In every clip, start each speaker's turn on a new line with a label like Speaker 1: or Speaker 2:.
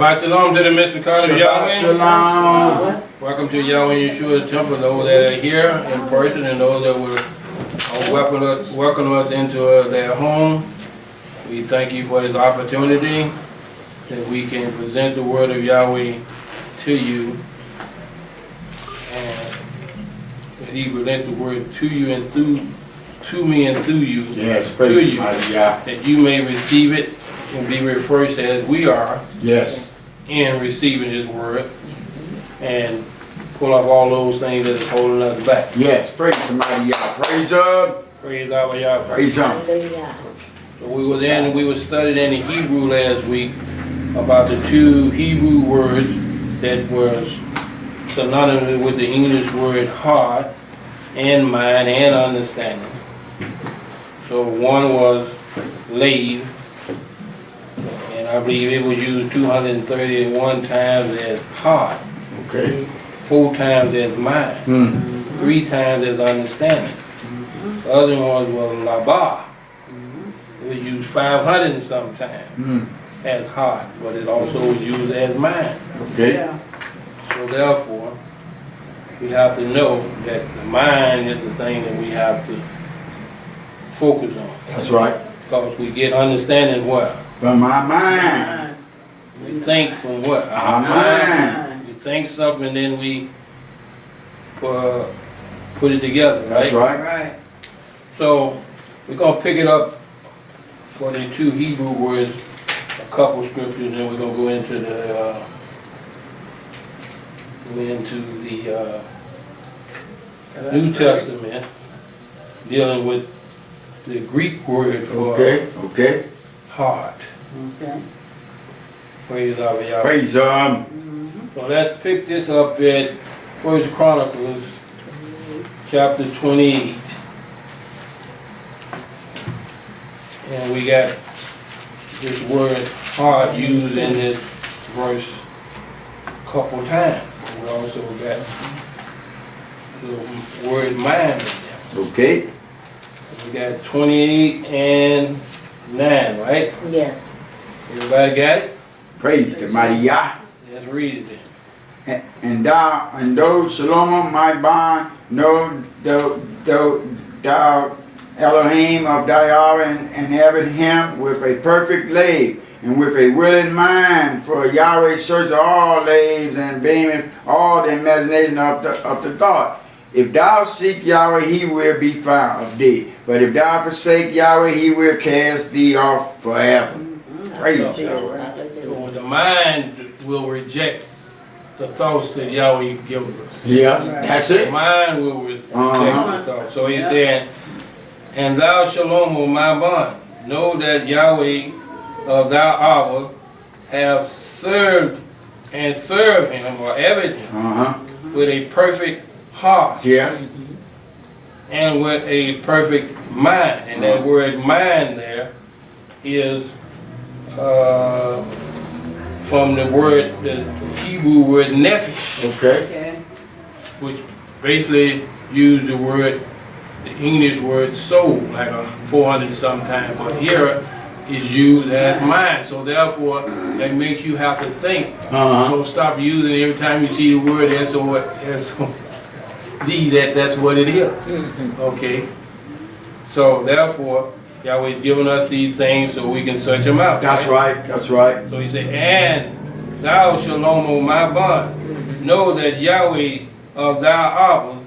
Speaker 1: Shabbat shalom to the Mykayah of Yahweh.
Speaker 2: Shalom.
Speaker 1: Welcome to Yahweh Yahshua Temple. Those that are here in person and those that will welcome us into their home. We thank you for this opportunity that we can present the word of Yahweh to you. And that He present the word to you and to me and through you.
Speaker 2: Yes,
Speaker 1: to you.
Speaker 2: Yeah.
Speaker 1: That you may receive it and be refreshed as we are.
Speaker 2: Yes.
Speaker 1: In receiving His word and pull up all those things that is holding us back.
Speaker 2: Yes, praise the mighty Yah. Praise Him.
Speaker 1: Praise Yahweh.
Speaker 2: Praise Him.
Speaker 1: So we were studying in the Hebrew last week about the two Hebrew words that was synonymous with the English word heart and mind and understanding. So one was Layil, and I believe it was used 231 times as heart,
Speaker 2: Okay.
Speaker 1: 4 times as mind, 3 times as understanding. The other one was Lebab. It was used 500 and some times as heart, but it also was used as mind.
Speaker 2: Okay.
Speaker 1: So therefore, we have to know that the mind is the thing that we have to focus on.
Speaker 2: That's right.
Speaker 1: Because we get understanding what?
Speaker 2: From my mind.
Speaker 1: We think from what?
Speaker 2: Our mind.
Speaker 1: We think something and then we put it together, right?
Speaker 2: That's right.
Speaker 3: Right.
Speaker 1: So we're going to pick it up for the two Hebrew words, a couple scriptures, and we're going to go into the New Testament, dealing with the Greek word for
Speaker 2: Okay.
Speaker 1: heart.
Speaker 3: Okay.
Speaker 1: Praise Yahweh.
Speaker 2: Praise Him.
Speaker 1: So let's pick this up at 1 Chronicles, chapter 28. And we got this word heart used in this verse a couple times. We also got the word mind in there.
Speaker 2: Okay.
Speaker 1: We got 28 and 9, right?
Speaker 3: Yes.
Speaker 1: Everybody got it?
Speaker 2: Praise the mighty Yah.
Speaker 1: Let's read it then.
Speaker 2: And thou, Shalom, my bond, know thou Elohim of thy hour and have him with a perfect lave and with a willing mind, for Yahweh searcheth all laves and beameth all the imagination of the thought. If thou seek Yahweh, He will be found of thee. But if thou forsake Yahweh, He will cast thee off forever. Praise Yahweh.
Speaker 1: So the mind will reject the thoughts that Yahweh gives us.
Speaker 2: Yeah, that's
Speaker 1: The
Speaker 2: it.
Speaker 1: mind will reject the thoughts. So He said, and thou Shalom, O my bond, know that Yahweh of thy hour have served and serve Him or everything with a perfect heart
Speaker 2: Yeah.
Speaker 1: and with a perfect mind. And that word mind there is from the Hebrew word nephesh,
Speaker 2: Okay.
Speaker 3: Okay.
Speaker 1: which basically used the English word soul, like 400 and some times, but here is used as mind. So therefore, that makes you have to think. So stop using it every time you see the word S-O-D, that's what it is. Okay? So therefore, Yahweh's given us these things so we can search them out.
Speaker 2: That's right. That's right.
Speaker 1: So He said, and thou Shalom, O my bond, know that Yahweh of thy hour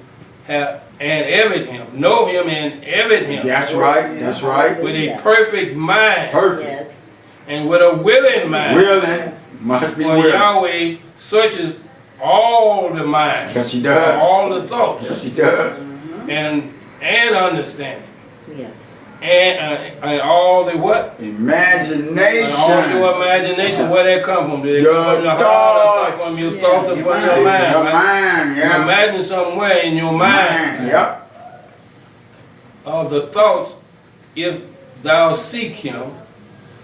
Speaker 1: have and everything him, know Him and everything Him.
Speaker 2: That's right. That's right.
Speaker 1: With a perfect mind
Speaker 2: Perfect.
Speaker 3: Yes.
Speaker 1: and with a willing mind.
Speaker 2: Willing. Must be
Speaker 1: For
Speaker 2: willing.
Speaker 1: Yahweh searches all the mind,
Speaker 2: Yes, He does.
Speaker 1: all the thoughts,
Speaker 2: Yes, He does.
Speaker 1: and understanding,
Speaker 3: Yes.
Speaker 1: and all the what?
Speaker 2: Imagination.
Speaker 1: And all your imagination, where that come from? Did it
Speaker 2: Your
Speaker 1: come from your heart or
Speaker 2: thoughts.
Speaker 1: from your
Speaker 3: Yeah,
Speaker 1: thoughts or
Speaker 3: your
Speaker 1: from
Speaker 3: mind.
Speaker 1: your mind?
Speaker 2: Your
Speaker 1: Right?
Speaker 2: mind,
Speaker 1: You
Speaker 2: yeah.
Speaker 1: imagine somewhere in your mind
Speaker 2: Yep.
Speaker 1: of the thoughts, if thou seek Him,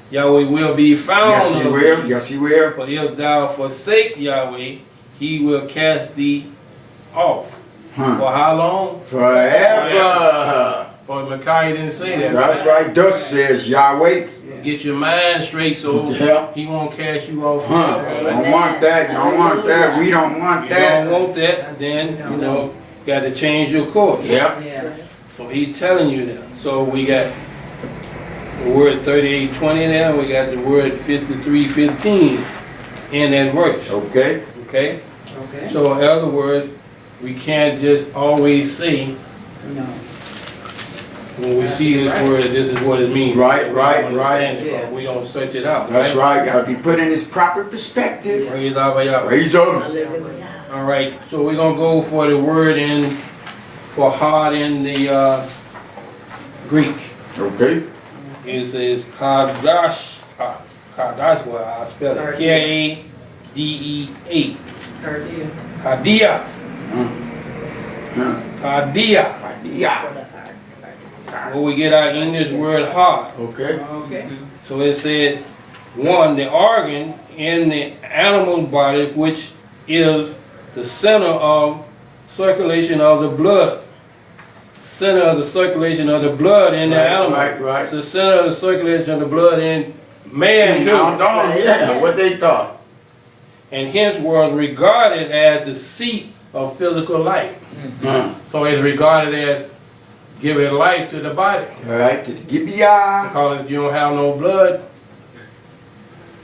Speaker 1: Yahweh will be found
Speaker 2: Yes, He
Speaker 1: of
Speaker 2: will.
Speaker 1: thee.
Speaker 2: Yes, He will.
Speaker 1: But if thou forsake Yahweh, He will cast thee off. For how long?
Speaker 2: Forever.
Speaker 1: For Mykayah didn't say that.
Speaker 2: That's right. Thus says Yahweh.
Speaker 1: Get your mind straight so
Speaker 2: Yeah.
Speaker 1: he won't cast you off.
Speaker 2: Huh. Don't want that. Don't want that. We don't want
Speaker 1: You
Speaker 2: that.
Speaker 1: don't want that, then, you know, got to change your course.
Speaker 2: Yeah.
Speaker 1: So he's telling you that. So we got the word 38:20 there, we got the word 53:15 in that verse.
Speaker 2: Okay.
Speaker 1: Okay? So in other words, we can't just always say
Speaker 3: No.
Speaker 1: when we see this word, this is what it means.
Speaker 2: Right,
Speaker 1: We
Speaker 2: right,
Speaker 1: don't
Speaker 2: right.
Speaker 1: understand it, but we don't search it out.
Speaker 2: That's right. Got to be put in its proper perspective.
Speaker 1: Praise Yahweh.
Speaker 2: Praise Him.
Speaker 1: All right, so we're gonna go for the word for heart in the Greek.
Speaker 2: Okay.
Speaker 1: It says Kadash, Kadash, well, I spell it Kadea. Kadia. Kadia.
Speaker 2: Yeah.
Speaker 1: Where we get our English word heart.
Speaker 2: Okay.
Speaker 1: So it said, one, the organ in the animal body, which is the center of circulation of the blood. Center of the circulation of the blood in the animal.
Speaker 2: Right.
Speaker 1: It's the center of the circulation of the blood in man too.
Speaker 2: Yeah. What they thought.
Speaker 1: And hence was regarded as the seat of physical life. So it's regarded as giving life to the body.
Speaker 2: All right. To the Gibeah.
Speaker 1: Because if you don't have no blood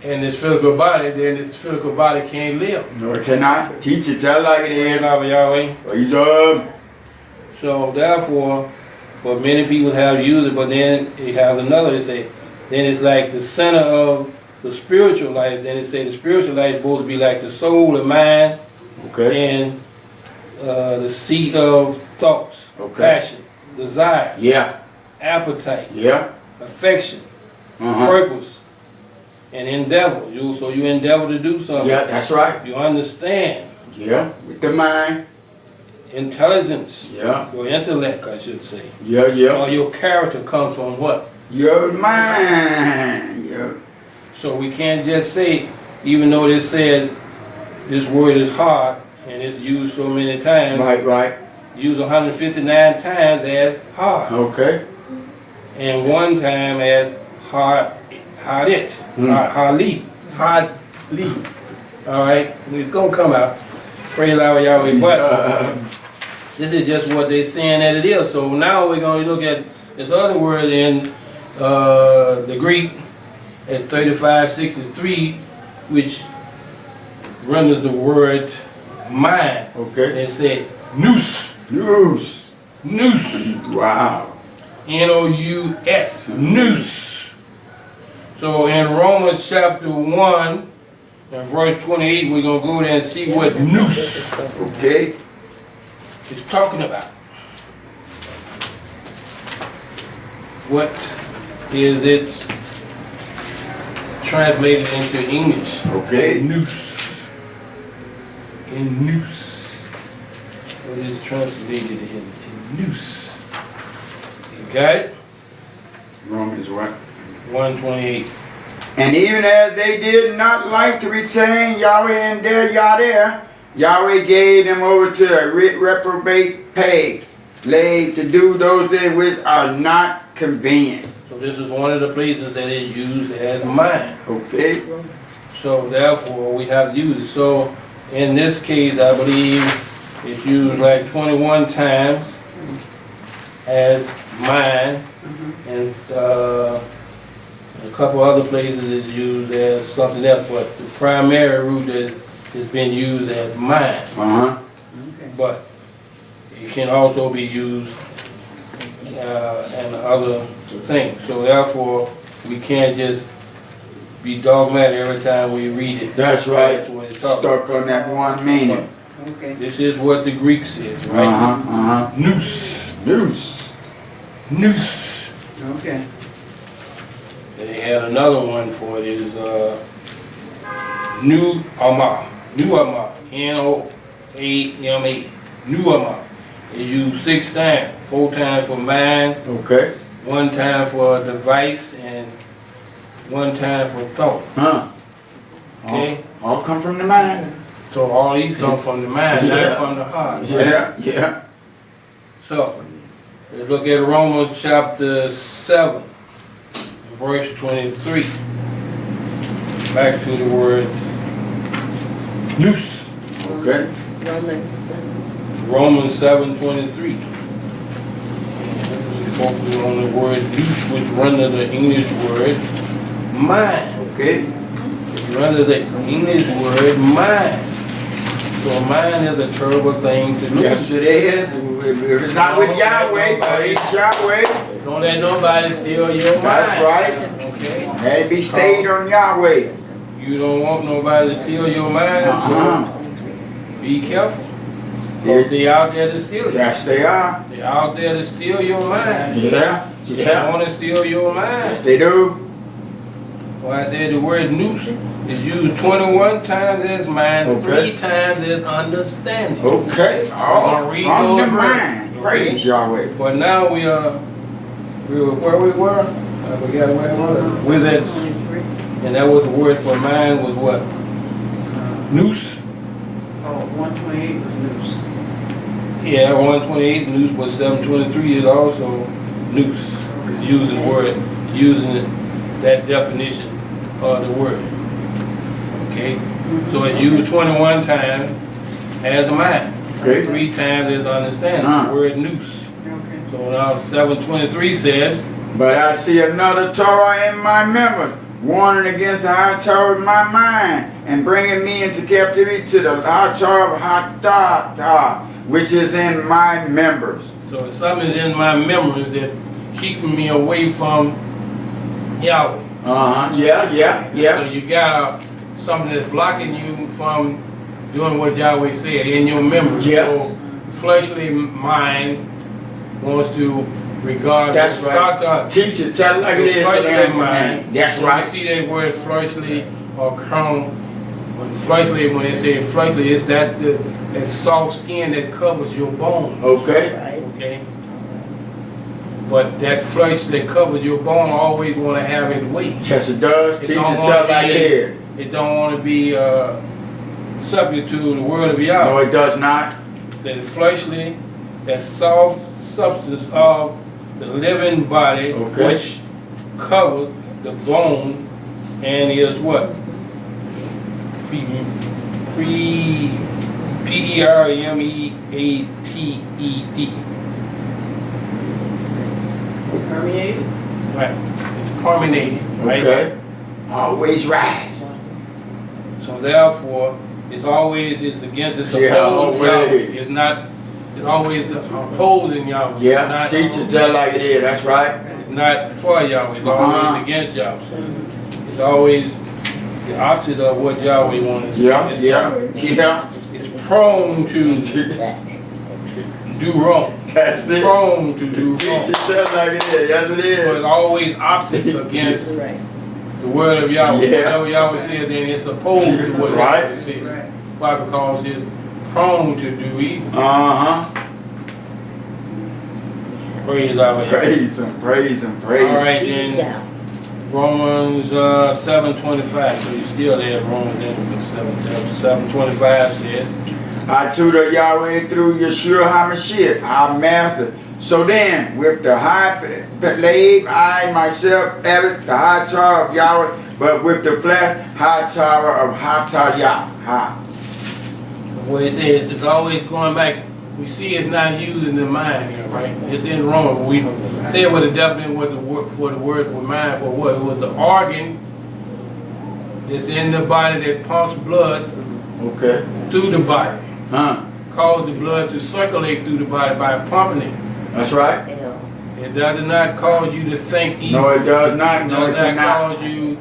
Speaker 1: in this physical body, then this physical body can't live.
Speaker 2: No, it cannot. Teach it. Tell like it is.
Speaker 1: Yahweh.
Speaker 2: Praise Him.
Speaker 1: So therefore, what many people have used it, but then it has another, it say, then it's like the center of the spiritual life. Then it say the spiritual life is supposed to be like the soul, the mind,
Speaker 2: Okay.
Speaker 1: and the seat of thoughts, passion, desire,
Speaker 2: Yeah.
Speaker 1: appetite,
Speaker 2: Yeah.
Speaker 1: affection,
Speaker 2: Uh-huh.
Speaker 1: purpose, and endeavor. So you endeavor to do something.
Speaker 2: Yeah, that's right.
Speaker 1: You understand.
Speaker 2: Yeah. With the mind.
Speaker 1: Intelligence.
Speaker 2: Yeah.
Speaker 1: Your intellect, I should say.
Speaker 2: Yeah.
Speaker 1: Or your character comes from what?
Speaker 2: Your mind. Yeah.
Speaker 1: So we can't just say, even though it says this word is hard and it's used so many times,
Speaker 2: Right.
Speaker 1: used 159 times as hard,
Speaker 2: Okay.
Speaker 1: and one time as hardit, hardly. All right, it's gonna come out. Praise Yahweh. But this is just what they're saying that it is. So now we're going to look at this other word in the Greek at 3563, which renders the word mind.
Speaker 2: Okay.
Speaker 1: And it said nous.
Speaker 2: News.
Speaker 1: Nous.
Speaker 2: Wow.
Speaker 1: N-O-U-S. Nous. So in Romans chapter 1 and verse 28, we're going to go there and see what nous
Speaker 2: Okay.
Speaker 1: is talking about. What is it translated into English?
Speaker 2: Okay.
Speaker 1: Nous. In nous. What is translated in nous? You got it?
Speaker 2: Romans what?
Speaker 1: 128.
Speaker 2: And even as they did not like to retain Yahweh in their Yahweh, Yahweh gave them over to a reprobate pay, laid to do those things which are not convenient.
Speaker 1: So this is one of the places that is used as mind.
Speaker 2: Okay.
Speaker 1: So therefore we have to use it. So in this case I believe it's used like 21 times as mind, and a couple other places is used as something else, but the primary root has been used as mind.
Speaker 2: Uh-huh.
Speaker 1: But it can also be used and other things. So therefore, we can't just be dogmatic every time we read it.
Speaker 2: That's right.
Speaker 1: That's what it's talking about.
Speaker 2: Stuck on that one meaning.
Speaker 1: This is what the Greek says, right?
Speaker 2: Uh-huh.
Speaker 1: Nous.
Speaker 2: News.
Speaker 1: Nous.
Speaker 3: Okay.
Speaker 1: They had another one for it is New Ama. N-O-A-M-A. New Ama. They used 6 times. 4 times for mind,
Speaker 2: Okay.
Speaker 1: 1 time for device, and 1 time for thought.
Speaker 2: Huh.
Speaker 1: Okay?
Speaker 2: All come from the mind.
Speaker 1: So all these come from the mind,
Speaker 2: Yeah.
Speaker 1: not from the heart. right?
Speaker 2: Yeah.
Speaker 1: So, Let's look at Romans chapter 7, verse 23. Back to the word loose.
Speaker 2: Okay.
Speaker 3: Romans 7.
Speaker 1: Romans 7:23. We focus on the word loose, which render the English word mind.
Speaker 2: Okay.
Speaker 1: Render the English word mind. So a mind is a terrible thing to lose.
Speaker 2: Yes, it is. If it's not with Yahweh, but it's Yahweh.
Speaker 1: Don't let nobody steal your mind.
Speaker 2: That's right.
Speaker 1: Okay?
Speaker 2: Had to be stayed on Yahweh.
Speaker 1: You don't want nobody to steal your mind, so be careful.
Speaker 2: Yeah.
Speaker 1: They out there to steal it.
Speaker 2: Yes, they are.
Speaker 1: They out there to steal your mind.
Speaker 2: Yeah.
Speaker 1: They
Speaker 2: Yeah.
Speaker 1: want to steal your
Speaker 2: Yes,
Speaker 1: mind.
Speaker 2: they do.
Speaker 1: Well, I said the word noose is used 21 times as mind,
Speaker 2: Okay.
Speaker 1: 3 times as understanding.
Speaker 2: Okay. All
Speaker 1: read
Speaker 2: from the
Speaker 1: those
Speaker 2: mind.
Speaker 1: words.
Speaker 2: Praise Yahweh.
Speaker 1: But now we were where we were. I forgot where it was. With that,
Speaker 3: 23.
Speaker 1: and that was the word for mind was what? Noose.
Speaker 3: Oh, 128 was news.
Speaker 1: Yeah, 128 noose, but 723 is also noose. It's using that definition of the word. Okay? So it's used 21 times as a mind.
Speaker 2: Okay.
Speaker 1: 3 times as understanding. The word noose.
Speaker 3: Okay.
Speaker 1: So now 723 says,
Speaker 2: But I see another Torah in my members, warning against the high Torah of my mind, and bringing me into captivity to the high Torah of Hatata, which is in my members.
Speaker 1: so something is in my memories that keeping me away from Yahweh.
Speaker 2: Yeah.
Speaker 1: So you got something that's blocking you from doing what Yahweh said in your memory.
Speaker 2: Yeah.
Speaker 1: So fleshly mind wants to regard
Speaker 2: That's right.
Speaker 1: Satan.
Speaker 2: Teach it, tell it like it is.
Speaker 1: Fleshly mind.
Speaker 2: That's
Speaker 1: When
Speaker 2: right.
Speaker 1: you see that word fleshly or carnal, when they say fleshly, it's that soft skin that covers your bones.
Speaker 2: Okay.
Speaker 1: Okay? But that flesh that covers your bone always want to have its weight.
Speaker 2: Yes, it does.
Speaker 1: It
Speaker 2: Teach it,
Speaker 1: don't
Speaker 2: tell
Speaker 1: wanna
Speaker 2: it like it
Speaker 1: be-
Speaker 2: is.
Speaker 1: It don't want to be subject to the word of
Speaker 2: No,
Speaker 1: Yahweh.
Speaker 2: it does not.
Speaker 1: That fleshly, that soft substance of the living body,
Speaker 2: Okay.
Speaker 1: which covers the bone, and is what? Permeated.
Speaker 3: Permeated?
Speaker 1: Right. It's permeated. Right?
Speaker 2: Okay. Always rise.
Speaker 1: So therefore, it's against, it's
Speaker 2: Yeah,
Speaker 1: opposed
Speaker 2: always.
Speaker 1: Yahweh. It's always opposing Yahweh.
Speaker 2: Yeah.
Speaker 1: It's not,
Speaker 2: Teach it, tell it like it is. That's right.
Speaker 1: it's not for Yahweh. It's always against Yahweh. It's always the opposite of what Yahweh wants.
Speaker 2: Yeah.
Speaker 1: It's,
Speaker 2: Yeah.
Speaker 1: It's prone to do wrong.
Speaker 2: That's it.
Speaker 1: Prone to do
Speaker 2: Teach
Speaker 1: wrong.
Speaker 2: it, tell it like it is. Yes, it
Speaker 1: So it's
Speaker 2: is.
Speaker 1: always opposite against
Speaker 3: Right.
Speaker 1: the word of Yahweh.
Speaker 2: Yeah.
Speaker 1: Whatever Yahweh said, then it's opposed to what
Speaker 2: Right.
Speaker 1: Yahweh said.
Speaker 3: Right.
Speaker 1: Why? Because it's prone to do evil. Praise our Yahweh.
Speaker 2: Praise him, praise him, praise
Speaker 1: All
Speaker 2: him.
Speaker 1: right, then Romans 7:25. So you still there, Romans 7:25 says,
Speaker 2: I tutor Yahweh through Yahshua HaMashiach, our master. So then, with the high Layil, I myself added the high Torah of Yahweh, but with the flesh, high Torah of Hatayah.
Speaker 1: what it says, it's always going back. We see it's not used in the mind here, right? It's in Romans. We said what the definition was for the word for mind for what? It was the organ that's in the body that pumps blood
Speaker 2: Okay.
Speaker 1: through the body.
Speaker 2: Huh.
Speaker 1: Cause the blood to circulate through the body by pumping it.
Speaker 2: That's right.
Speaker 1: It does not cause you to think evil.
Speaker 2: No, it does not.
Speaker 1: It
Speaker 2: No,
Speaker 1: does
Speaker 2: it
Speaker 1: not
Speaker 2: cannot.
Speaker 1: cause you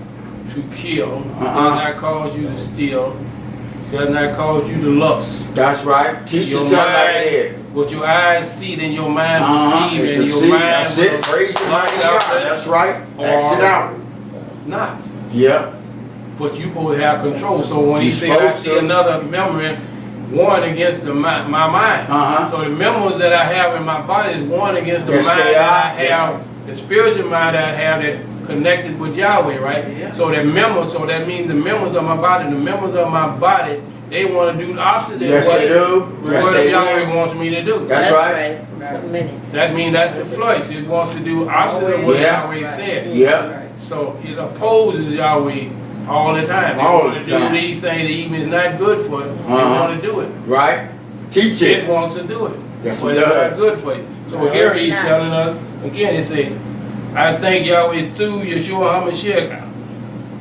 Speaker 1: to kill. It does
Speaker 2: Uh-uh.
Speaker 1: not cause you to steal. It does not cause you to lust.
Speaker 2: That's right. Teach
Speaker 1: Your
Speaker 2: it, tell it like
Speaker 1: mind,
Speaker 2: it is.
Speaker 1: what your eyes see, then your mind perceive,
Speaker 2: It
Speaker 1: and your
Speaker 2: perceive.
Speaker 1: mind
Speaker 2: That's it. Praise the
Speaker 1: will
Speaker 2: mighty
Speaker 1: knock
Speaker 2: God.
Speaker 1: out that
Speaker 2: That's right. Exit out.
Speaker 1: not.
Speaker 2: Yeah.
Speaker 1: But you supposed to have control. So when he
Speaker 2: You
Speaker 1: said, I
Speaker 2: supposed
Speaker 1: see
Speaker 2: to.
Speaker 1: another memory warn against my mind.
Speaker 2: Uh-huh.
Speaker 1: So the memories that I have in my body is warned against the
Speaker 2: Yes,
Speaker 1: mind
Speaker 2: they
Speaker 1: that I
Speaker 2: are. Yes.
Speaker 1: have, the spiritual mind that I have that connected with Yahweh, right?
Speaker 3: Yeah.
Speaker 1: So that means the members of my body They want to do the opposite of
Speaker 2: Yes,
Speaker 1: what
Speaker 2: they do.
Speaker 1: the
Speaker 2: Yes,
Speaker 1: word
Speaker 2: they
Speaker 1: of Yahweh
Speaker 2: do.
Speaker 1: wants me to do.
Speaker 2: That's right.
Speaker 4: So many.
Speaker 1: That means that's the flesh. It wants to do opposite of what
Speaker 2: Yeah.
Speaker 1: Yahweh said.
Speaker 2: Yeah.
Speaker 1: So it opposes Yahweh all the time. They
Speaker 2: All
Speaker 1: want
Speaker 2: the
Speaker 1: to do
Speaker 2: time.
Speaker 1: these things that even is not good for it. They want to do it.
Speaker 2: Right? Teach
Speaker 1: It
Speaker 2: it.
Speaker 1: wants to do it.
Speaker 2: Yes,
Speaker 1: But
Speaker 2: it
Speaker 1: it's not
Speaker 2: does.
Speaker 1: good for you. So
Speaker 4: No,
Speaker 1: here
Speaker 4: it's
Speaker 1: he's
Speaker 4: not.
Speaker 1: telling us, again, he said, I thank Yahweh through Yahshua HaMashiach,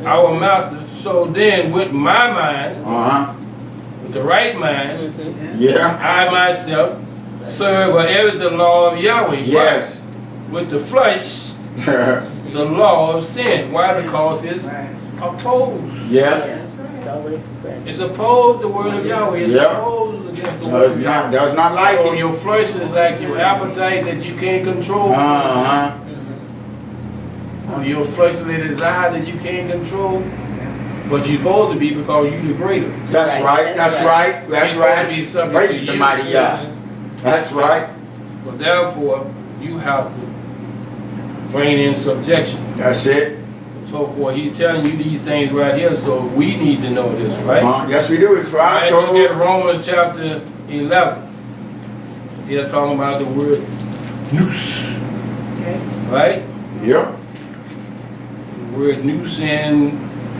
Speaker 1: our master. So then with my mind,
Speaker 2: Uh-huh.
Speaker 1: with the right mind,
Speaker 4: Mm-hmm.
Speaker 2: Yeah.
Speaker 1: I myself serve whatever the law of Yahweh.
Speaker 2: Yes.
Speaker 1: With the flesh, the law of sin. Why? Because it's opposed.
Speaker 2: Yeah.
Speaker 4: It's always present.
Speaker 1: It's opposed the word of Yahweh. It's
Speaker 2: Yeah.
Speaker 1: opposed against the word
Speaker 2: Does
Speaker 1: of
Speaker 2: not,
Speaker 1: Yahweh.
Speaker 2: does not like
Speaker 1: So
Speaker 2: it.
Speaker 1: your flesh is like your appetite that you can't control.
Speaker 2: Uh-huh.
Speaker 1: Or your fleshly desire that you can't control. But you're supposed to be because you're the greater.
Speaker 2: That's right. That's right. That's
Speaker 1: You're supposed to be
Speaker 2: right.
Speaker 1: subject
Speaker 2: Praise
Speaker 1: to
Speaker 2: the
Speaker 1: you.
Speaker 2: mighty Yah. That's right.
Speaker 1: But therefore, you have to bring in subjection.
Speaker 2: That's it.
Speaker 1: So forth. He's telling you these things right here, so we need to know this, right?
Speaker 2: Yes, we do. It's for our
Speaker 1: Right, look
Speaker 2: total.
Speaker 1: at Romans chapter 11. He's talking about the word noose, right?
Speaker 2: Yep.
Speaker 1: The word noose in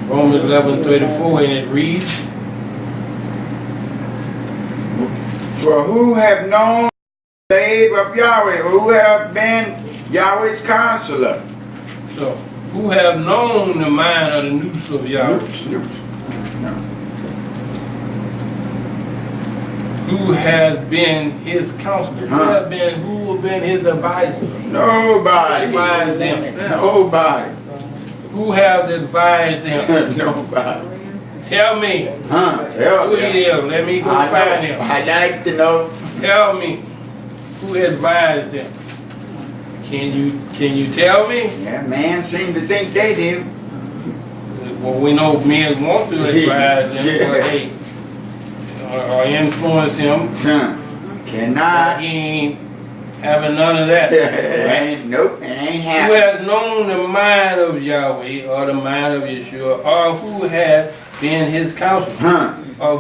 Speaker 1: Romans 11:34, and it reads,
Speaker 2: For who have known the aid of Yahweh, who have been Yahweh's counselor.
Speaker 1: so, who have known the mind of the noose of Yahweh?
Speaker 2: Noops.
Speaker 1: Who has been his counselor?
Speaker 2: Huh.
Speaker 1: Who have been his advisor?
Speaker 2: Nobody.
Speaker 1: Advised them.
Speaker 2: Nobody.
Speaker 1: Who have advised them?
Speaker 2: Nobody.
Speaker 1: Tell me.
Speaker 2: Huh? Tell
Speaker 1: Who he
Speaker 2: me.
Speaker 1: is? Let me go
Speaker 2: I
Speaker 1: find
Speaker 2: know.
Speaker 1: him.
Speaker 2: I like to know.
Speaker 1: Tell me. Who advised them? Can you tell me?
Speaker 2: Yeah, man seem to think they do.
Speaker 1: Well, we know men want to advise them,
Speaker 2: Yeah.
Speaker 1: but hey, or influence him.
Speaker 2: Son,
Speaker 1: But
Speaker 2: cannot.
Speaker 1: he ain't having none of that.
Speaker 2: It
Speaker 1: Right?
Speaker 2: ain't, nope, it ain't
Speaker 1: Who
Speaker 2: happening.
Speaker 1: has known the mind of Yahweh, or the mind of Yahshua, or who has been his counselor,
Speaker 2: Huh?
Speaker 1: or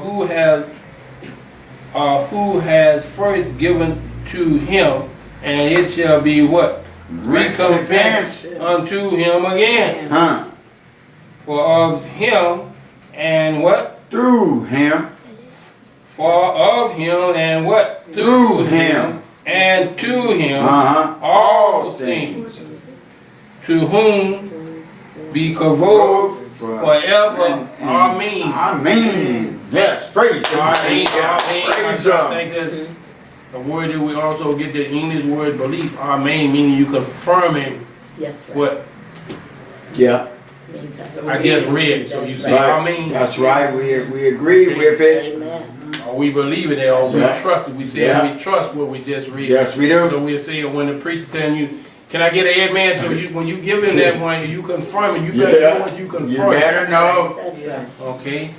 Speaker 1: who has first given to him, and it shall be what? Recompense unto him again.
Speaker 2: Huh?
Speaker 1: For of him and what?
Speaker 2: Through him.
Speaker 1: For of him and what?
Speaker 2: Through him.
Speaker 1: And to him
Speaker 2: Uh-huh.
Speaker 1: all things. To whom be kavod forever. Amen.
Speaker 2: Amen. Yes, praise God.
Speaker 1: Amen.
Speaker 2: Praise
Speaker 1: I
Speaker 2: God.
Speaker 1: think that the word that we also get the English word belief. Amen, meaning you confirming
Speaker 4: Yes, right.
Speaker 1: what
Speaker 2: Yeah,
Speaker 4: Means
Speaker 1: I just read. So you
Speaker 4: That's
Speaker 1: say
Speaker 4: right.
Speaker 1: Amen.
Speaker 2: that's right. We agree with it.
Speaker 4: Amen.
Speaker 1: Or we believe it, or we
Speaker 2: Yeah.
Speaker 1: trust it. We say
Speaker 2: Yeah.
Speaker 1: we trust what we just read.
Speaker 2: Yes, we
Speaker 1: So
Speaker 2: do.
Speaker 1: we'll say when the preacher telling you, can I get an amen? So you, when you give him that one, you confirm it. You better know what you
Speaker 2: You
Speaker 1: confirm.
Speaker 2: better know.
Speaker 4: That's right.
Speaker 1: Okay?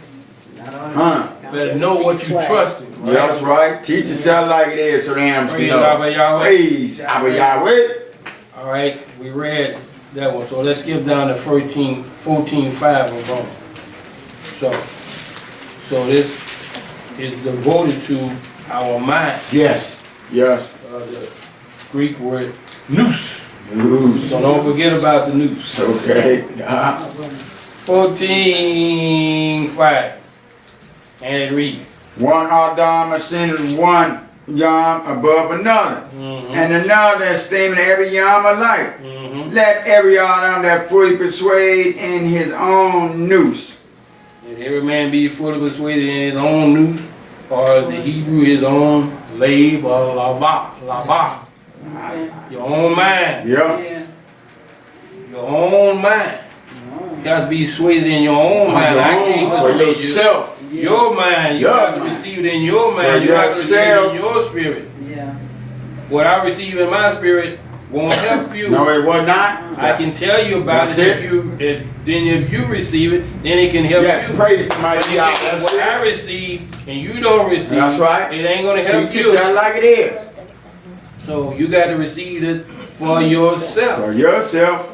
Speaker 2: Huh?
Speaker 1: Better know what you trusting. Right?
Speaker 2: That's right. Teach it tell like it is so the hams can
Speaker 1: Praise
Speaker 2: know.
Speaker 1: Abba Yahweh.
Speaker 2: Praise Abba Yahweh.
Speaker 1: All right, we read that one. So let's skip down to 14:5 of Rome. So this is devoted to our mind.
Speaker 2: Yes. Yes.
Speaker 1: The Greek word nous.
Speaker 2: Ooh,
Speaker 1: So don't forget about the nous.
Speaker 2: okay.
Speaker 1: 14:5. And it reads.
Speaker 2: One Adam esteeming one yom above another, and another esteeming every yom alike. Let every Adam that fully persuade in his own noose.
Speaker 1: Let every man be fully persuaded in his own nous, or the Hebrew his own Layil or Lebab. Your own mind.
Speaker 2: Yeah.
Speaker 1: Your own mind. You got to be persuaded in your own mind. I can't
Speaker 2: For
Speaker 1: persuade you.
Speaker 2: yourself.
Speaker 1: Your mind, you
Speaker 2: Your
Speaker 1: have to
Speaker 2: mind.
Speaker 1: receive it in your
Speaker 2: For
Speaker 1: mind. You have to receive it
Speaker 2: yourself.
Speaker 1: in your spirit.
Speaker 3: Yeah.
Speaker 1: What I receive in my spirit won't help you.
Speaker 2: No, it was not.
Speaker 1: I can tell you about
Speaker 2: That's
Speaker 1: it,
Speaker 2: it.
Speaker 1: then if you receive it, then it can help
Speaker 2: Yes,
Speaker 1: you.
Speaker 2: praise to my
Speaker 1: But
Speaker 2: Yah.
Speaker 1: if
Speaker 2: That's
Speaker 1: what
Speaker 2: it.
Speaker 1: I receive and you don't receive,
Speaker 2: That's right.
Speaker 1: it ain't gonna help
Speaker 2: Teach
Speaker 1: you.
Speaker 2: it tell like it is.
Speaker 1: So you got to receive it for yourself.
Speaker 2: For yourself.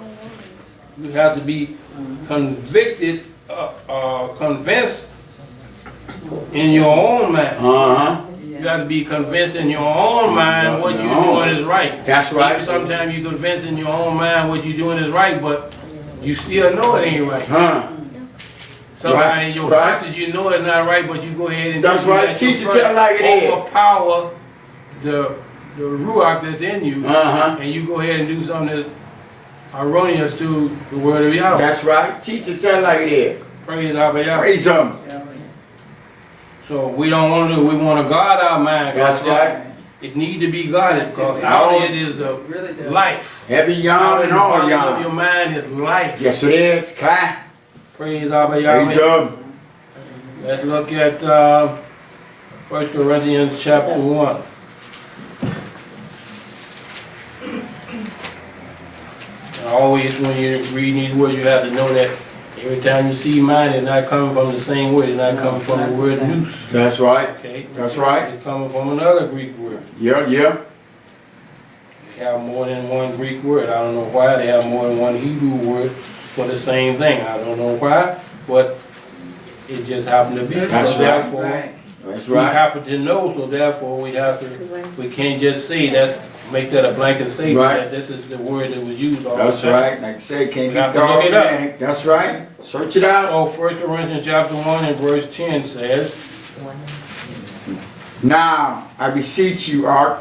Speaker 1: You have to be convicted, convinced in your own mind.
Speaker 2: Uh-huh.
Speaker 1: You got to be convinced in your own mind what you're
Speaker 2: No.
Speaker 1: doing is right.
Speaker 2: That's right.
Speaker 1: Maybe sometimes you're convinced in your own mind what you're doing is right, but you still know it ain't right.
Speaker 2: Huh.
Speaker 1: Somebody
Speaker 2: Right,
Speaker 1: in your
Speaker 2: right.
Speaker 1: conscience, you know it's not right, but you go ahead and
Speaker 2: That's
Speaker 1: do
Speaker 2: right.
Speaker 1: that.
Speaker 2: Teach
Speaker 1: You
Speaker 2: it tell like it is.
Speaker 1: overpower the ruach that's in you,
Speaker 2: Uh-huh.
Speaker 1: and you go ahead and do something that's erroneous to the word of Yahweh.
Speaker 2: That's right. Teach it tell like it is.
Speaker 1: Praise Yahweh.
Speaker 2: Praise him.
Speaker 1: So we don't want to do. We want to guard our mind.
Speaker 2: That's right.
Speaker 1: It need to be guarded because
Speaker 2: No.
Speaker 1: out of it is the
Speaker 3: Really does.
Speaker 1: life.
Speaker 2: Heavy
Speaker 1: Out
Speaker 2: yarn
Speaker 1: of
Speaker 2: and
Speaker 1: the
Speaker 2: all
Speaker 1: bottom of your
Speaker 2: yarn.
Speaker 1: mind is life.
Speaker 2: Yes, it is. Kai.
Speaker 1: Praise Yahweh.
Speaker 2: Praise him.
Speaker 1: Let's look at 1 Corinthians chapter 1. Always when you read these words, you have to know that every time you see mine, it's not coming from the same word. It's not coming from the word nous.
Speaker 2: That's right.
Speaker 1: Okay?
Speaker 2: That's right.
Speaker 1: It's coming from another Greek word.
Speaker 2: Yeah, yeah.
Speaker 1: They have more than one Greek word. I don't know why they have more than one Hebrew word for the same thing. I don't know why, but it just happened to be.
Speaker 2: That's
Speaker 1: So
Speaker 2: right.
Speaker 1: therefore,
Speaker 3: Right.
Speaker 2: That's
Speaker 1: we
Speaker 2: right.
Speaker 1: happen to know, so therefore we have to, we can't just say that, make that a blanket statement
Speaker 2: Right.
Speaker 1: that this is the word that was used all the
Speaker 2: That's
Speaker 1: time.
Speaker 2: right. Like I say, can't
Speaker 1: We
Speaker 2: be
Speaker 1: have to look it up.
Speaker 2: dogmatic. That's right. Search it out.
Speaker 1: So 1 Corinthians chapter 1 and verse 10 says,
Speaker 2: Now, I beseech you, Ark,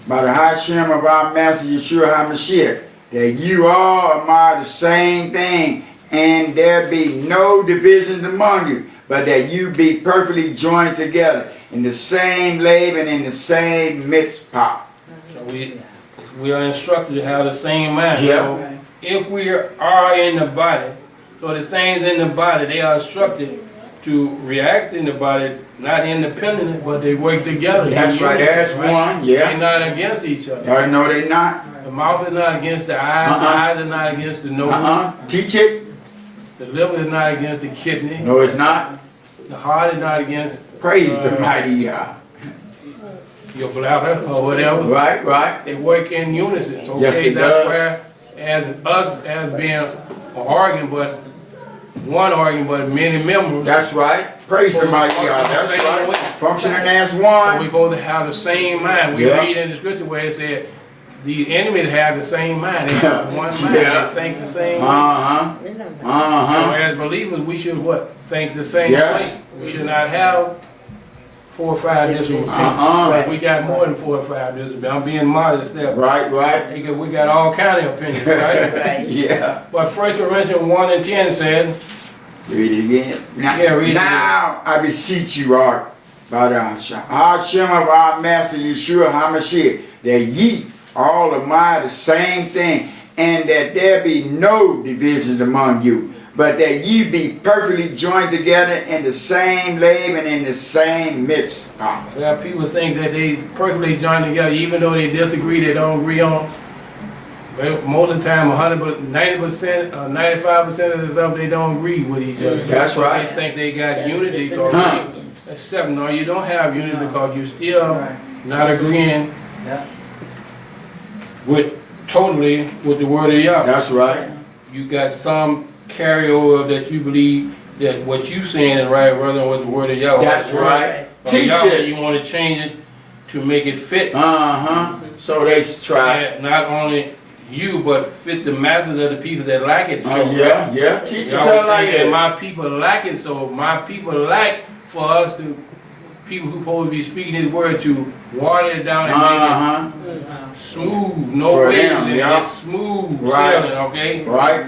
Speaker 2: by the high Shem of our Master Yahshua HaMashiach, that you all admire the same thing, and there be no divisions among you, but that you be perfectly joined together in the same lave and in the same mitzvah.
Speaker 1: so we are instructed to have the same mind.
Speaker 2: Yeah.
Speaker 1: So if we are in the body, so the things in the body, they are instructed to react in the body, not independently, but they work together.
Speaker 2: That's right. That's one.
Speaker 1: They're
Speaker 2: Yeah.
Speaker 1: not against each other.
Speaker 2: No, they not.
Speaker 1: The mouth is not against the eye, the eyes are not against the nose,
Speaker 2: Teach it.
Speaker 1: the liver is not against the kidney,
Speaker 2: No, it's not.
Speaker 1: the heart is not against
Speaker 2: Praise the mighty Yah.
Speaker 1: your bladder or whatever.
Speaker 2: Right, right.
Speaker 1: They work in unison. Okay,
Speaker 2: Yes, it
Speaker 1: that's
Speaker 2: does.
Speaker 1: where as us as being an organ, but one organ, but many members.
Speaker 2: That's right. Praise the mighty Yah. That's right. Functioning as one.
Speaker 1: We both have the same mind. We
Speaker 2: Yeah.
Speaker 1: read in the scripture where it said the enemies have the same mind. They have one mind.
Speaker 2: Yeah.
Speaker 1: They think the same way.
Speaker 2: Uh-huh.
Speaker 1: So
Speaker 2: Uh-huh.
Speaker 1: as believers, we should what? Think the same
Speaker 2: Yes.
Speaker 1: way. We should not have 4 or 5 different opinions. But we got more than 4 or 5 different. I'm being modest there.
Speaker 2: Right, right.
Speaker 1: We got all kind of opinions, right?
Speaker 4: Right.
Speaker 2: Yeah.
Speaker 1: But 1 Corinthians 1 and 10 said,
Speaker 2: Read it again. Now,
Speaker 1: Yeah, read it
Speaker 2: now I beseech you, Ark, by the Hashem of our Master Yahshua HaMashiach, that ye all admire the same thing, and that there be no divisions among you, but that ye be perfectly joined together in the same lave and in the same mitzvah.
Speaker 1: well, people think that they perfectly joined together, even though they disagree, they don't agree on. Well, most of the time, 90%, 95% of the stuff, they don't agree with each other.
Speaker 2: That's right.
Speaker 1: They think they got unity, because
Speaker 2: Huh.
Speaker 1: except no, you don't have unity because you still
Speaker 3: Right.
Speaker 1: not agreeing
Speaker 3: Yeah.
Speaker 1: totally with the word of Yahweh.
Speaker 2: That's right.
Speaker 1: You got some carryover that you believe that what you saying is right rather than what the word of Yahweh.
Speaker 2: That's right.
Speaker 1: But
Speaker 2: Teach
Speaker 1: Yahweh,
Speaker 2: it.
Speaker 1: you want to change it to make it fit
Speaker 2: Uh-huh. So they try.
Speaker 1: not only you, but fit the masses of the people that like it. So,
Speaker 2: Yeah, yeah. Teach it
Speaker 1: Yahweh
Speaker 2: tell like
Speaker 1: saying that
Speaker 2: it.
Speaker 1: my people like it, so my people like for us to, people who supposed to be speaking his word, to water it down and make
Speaker 2: Uh-huh.
Speaker 1: it smooth, no
Speaker 2: For
Speaker 1: waves
Speaker 2: them,
Speaker 1: in it,
Speaker 2: yeah.
Speaker 1: it's smooth
Speaker 2: Right.
Speaker 1: sailing, okay?
Speaker 2: Right.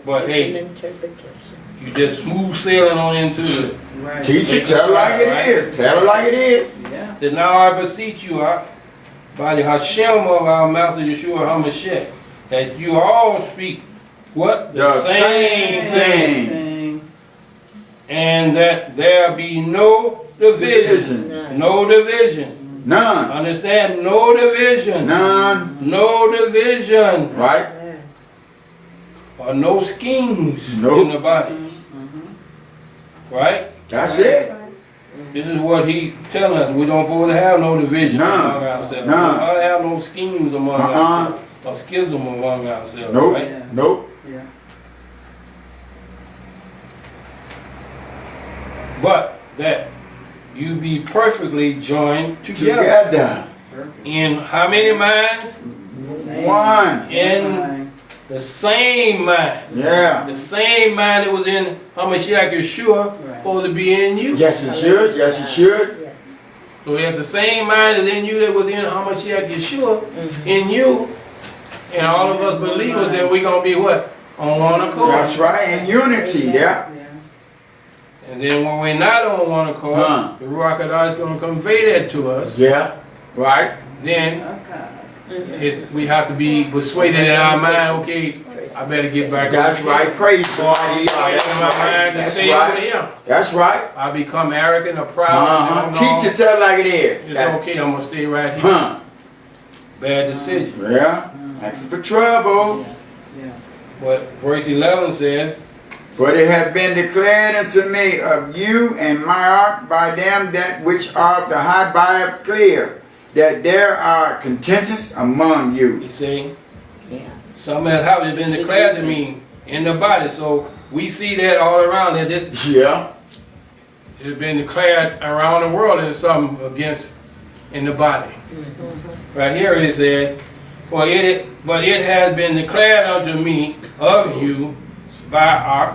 Speaker 1: But hey,
Speaker 4: Interpretation.
Speaker 1: you just smooth sailing on into it.
Speaker 3: Right.
Speaker 2: Teach it tell like it is. Tell it like it is.
Speaker 3: Yeah.
Speaker 1: Then now I beseech you, by the Hashem of our Master Yahshua HaMashiach, that you all speak what?
Speaker 2: The same thing.
Speaker 1: And that there be no division.
Speaker 2: Division.
Speaker 1: No division.
Speaker 2: None.
Speaker 1: Understand? No division.
Speaker 2: None.
Speaker 1: No division.
Speaker 2: Right?
Speaker 1: Or no schemes
Speaker 2: Nope.
Speaker 1: in the body. Right?
Speaker 2: That's it.
Speaker 1: This is what he telling us. We don't supposed to have no division
Speaker 2: None.
Speaker 1: among ourselves.
Speaker 2: None.
Speaker 1: We don't have no schemes among ourselves. Or schism among ourselves.
Speaker 2: Nope.
Speaker 1: Right?
Speaker 3: Yeah.
Speaker 2: Nope.
Speaker 3: Yeah.
Speaker 1: But that you be perfectly joined together.
Speaker 2: Together.
Speaker 1: In how many minds?
Speaker 2: One.
Speaker 1: In the same mind.
Speaker 2: Yeah.
Speaker 1: The same mind that was in Hamashiach Yahshua supposed to be in you.
Speaker 2: Yes, it should. Yes, it should.
Speaker 4: Yes.
Speaker 1: So we have the same mind that's in you that was in Hamashiach Yahshua, in you, and all of us believers that we're going to be what? On one accord.
Speaker 2: That's right. In unity. Yeah.
Speaker 1: And then when we're not on one accord, the Ruach HaKodesh is going to convey that to us.
Speaker 2: Yeah. Right.
Speaker 1: Then we have to be persuaded in our mind, okay, I better get back.
Speaker 2: That's right. Praise God.
Speaker 1: In my mind to
Speaker 2: That's
Speaker 1: stay over
Speaker 2: right.
Speaker 1: Him.
Speaker 2: That's right.
Speaker 1: I become arrogant or proud.
Speaker 2: Teach it tell like it is.
Speaker 1: It's
Speaker 2: That's,
Speaker 1: okay, I'm going to stay right here. Bad decision.
Speaker 2: Yeah. Asking for trouble.
Speaker 1: But verse 11 says,
Speaker 2: For it hath been declared unto me of you and my art by them that which are the high by clear, that there are contentions among you.
Speaker 1: you see, something has happened, been declared to me in the body. So we see that all around that this
Speaker 2: Yeah.
Speaker 1: has been declared around the world as something against in the body. Right here it said, but it has been declared unto me of you by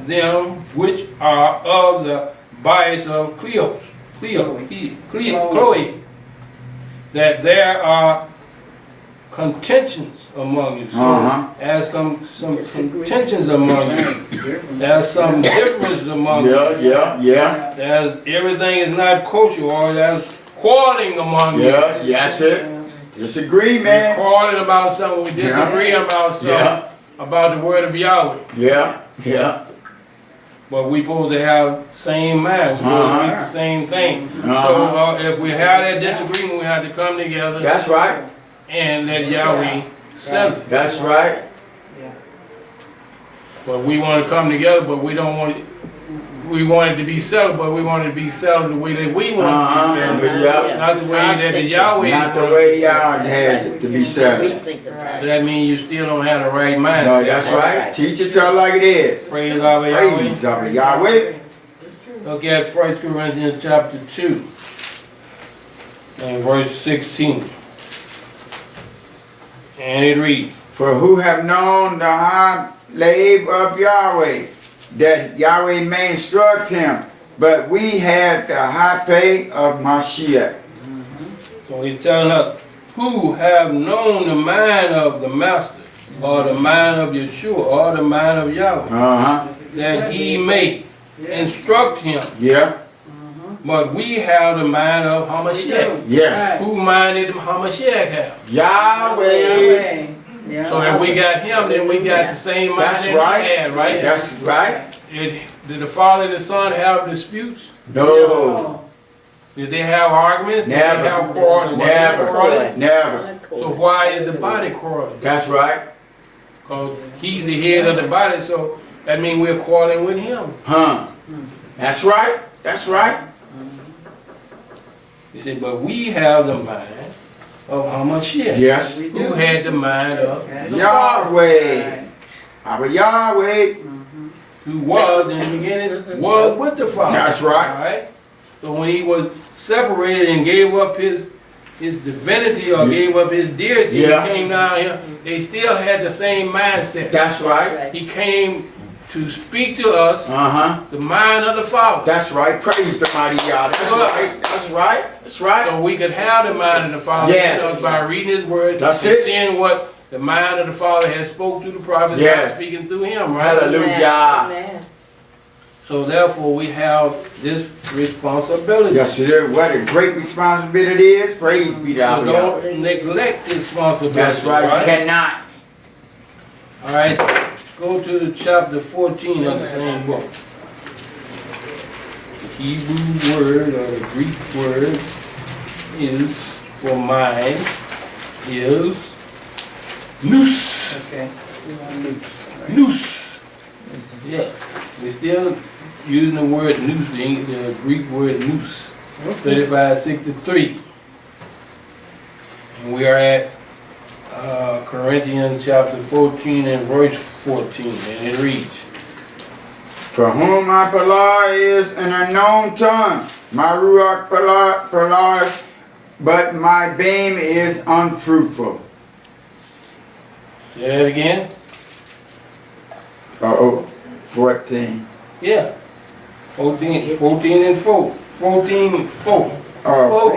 Speaker 1: them which are of the bias of Chloe, that there are contentions among you. So there's some contentions among you. There's some differences among you.
Speaker 2: Yeah.
Speaker 1: There's everything is not kosher, or there's quarreling among you.
Speaker 2: Yeah. Yes, it. Disagreement.
Speaker 1: We're quarreling about something, we disagree about something, about the word of Yahweh.
Speaker 2: Yeah.
Speaker 1: But we supposed to have same mind. We supposed to think the same thing. So if we have that disagreement, we have to come together.
Speaker 2: That's right.
Speaker 1: And let Yahweh settle it.
Speaker 2: That's right.
Speaker 1: But we want to come together, but we don't want it. We want it to be settled, but we want it to be settled the way that we want it to be settled. Not the way that the Yahweh.
Speaker 2: Not the way Yah has it to be settled.
Speaker 1: That means you still don't have the right mindset.
Speaker 2: No, that's right. Teach it tell like it is.
Speaker 1: Praise Yahweh.
Speaker 2: Praise Yahweh.
Speaker 1: Look at 1 Corinthians chapter 2 and verse 16. And it reads,
Speaker 2: For who have known the high Layil of Yahweh, that Yahweh may instruct him, but we had the high pay of Mashiach.
Speaker 1: So he's telling us, who have known the mind of the Master, or the mind of Yahshua, or the mind of Yahweh, that he may instruct him.
Speaker 2: Yeah.
Speaker 1: But we have the mind of Hamashiach.
Speaker 2: Yes.
Speaker 1: Who mind did Hamashiach have?
Speaker 2: Yahweh.
Speaker 1: So if we got him, then we got the same mind
Speaker 2: That's
Speaker 1: that
Speaker 2: right.
Speaker 1: he had, right?
Speaker 2: That's right.
Speaker 1: Did the Father and the Son have disputes?
Speaker 2: No.
Speaker 1: Did they have arguments? Did
Speaker 2: Never.
Speaker 1: they have quarrels?
Speaker 2: Never. Never.
Speaker 1: So why is the body quarreling?
Speaker 2: That's right.
Speaker 1: Because he's the head of the body, so that means we're quarreling with him.
Speaker 2: That's right. That's right.
Speaker 1: He said, but we have the mind of Hamashiach.
Speaker 2: Yes.
Speaker 1: Who had the mind of the Father,
Speaker 2: Yahweh. Our Yahweh.
Speaker 1: who was in the beginning, was with the Father.
Speaker 2: That's right.
Speaker 1: All right? So when he was separated and gave up his divinity or gave up his deity, he came down here, they still had the same mindset.
Speaker 2: That's right.
Speaker 1: He came to speak to us the mind of the Father.
Speaker 2: That's right. Praise the mighty Yah. That's right. That's right. That's right.
Speaker 1: So we could have the mind of the Father by reading His Word and seeing what the mind of the Father has spoke through the prophets by speaking through Him, right?
Speaker 2: Hallelujah.
Speaker 1: So therefore we have this responsibility.
Speaker 2: Yes, it is. What a great responsibility it is. Praise be to
Speaker 1: So
Speaker 2: our Yah.
Speaker 1: don't neglect this responsibility.
Speaker 2: That's right. You cannot.
Speaker 1: All right. Go to chapter 14 of the same book. The Hebrew word or the Greek word is for mind is nous.
Speaker 3: Okay.
Speaker 1: Nous. Yeah. We're still using the word nous, the Greek word nous. 3563. And we are at Corinthians chapter 14 and verse 14, and it reads,
Speaker 2: For whom my Palah is an unknown tongue, my ruach palad, but my beam is unfruitful.
Speaker 1: Say that again?
Speaker 2: 14.
Speaker 1: Yeah. 14 and 4. 14, 4.
Speaker 2: Oh,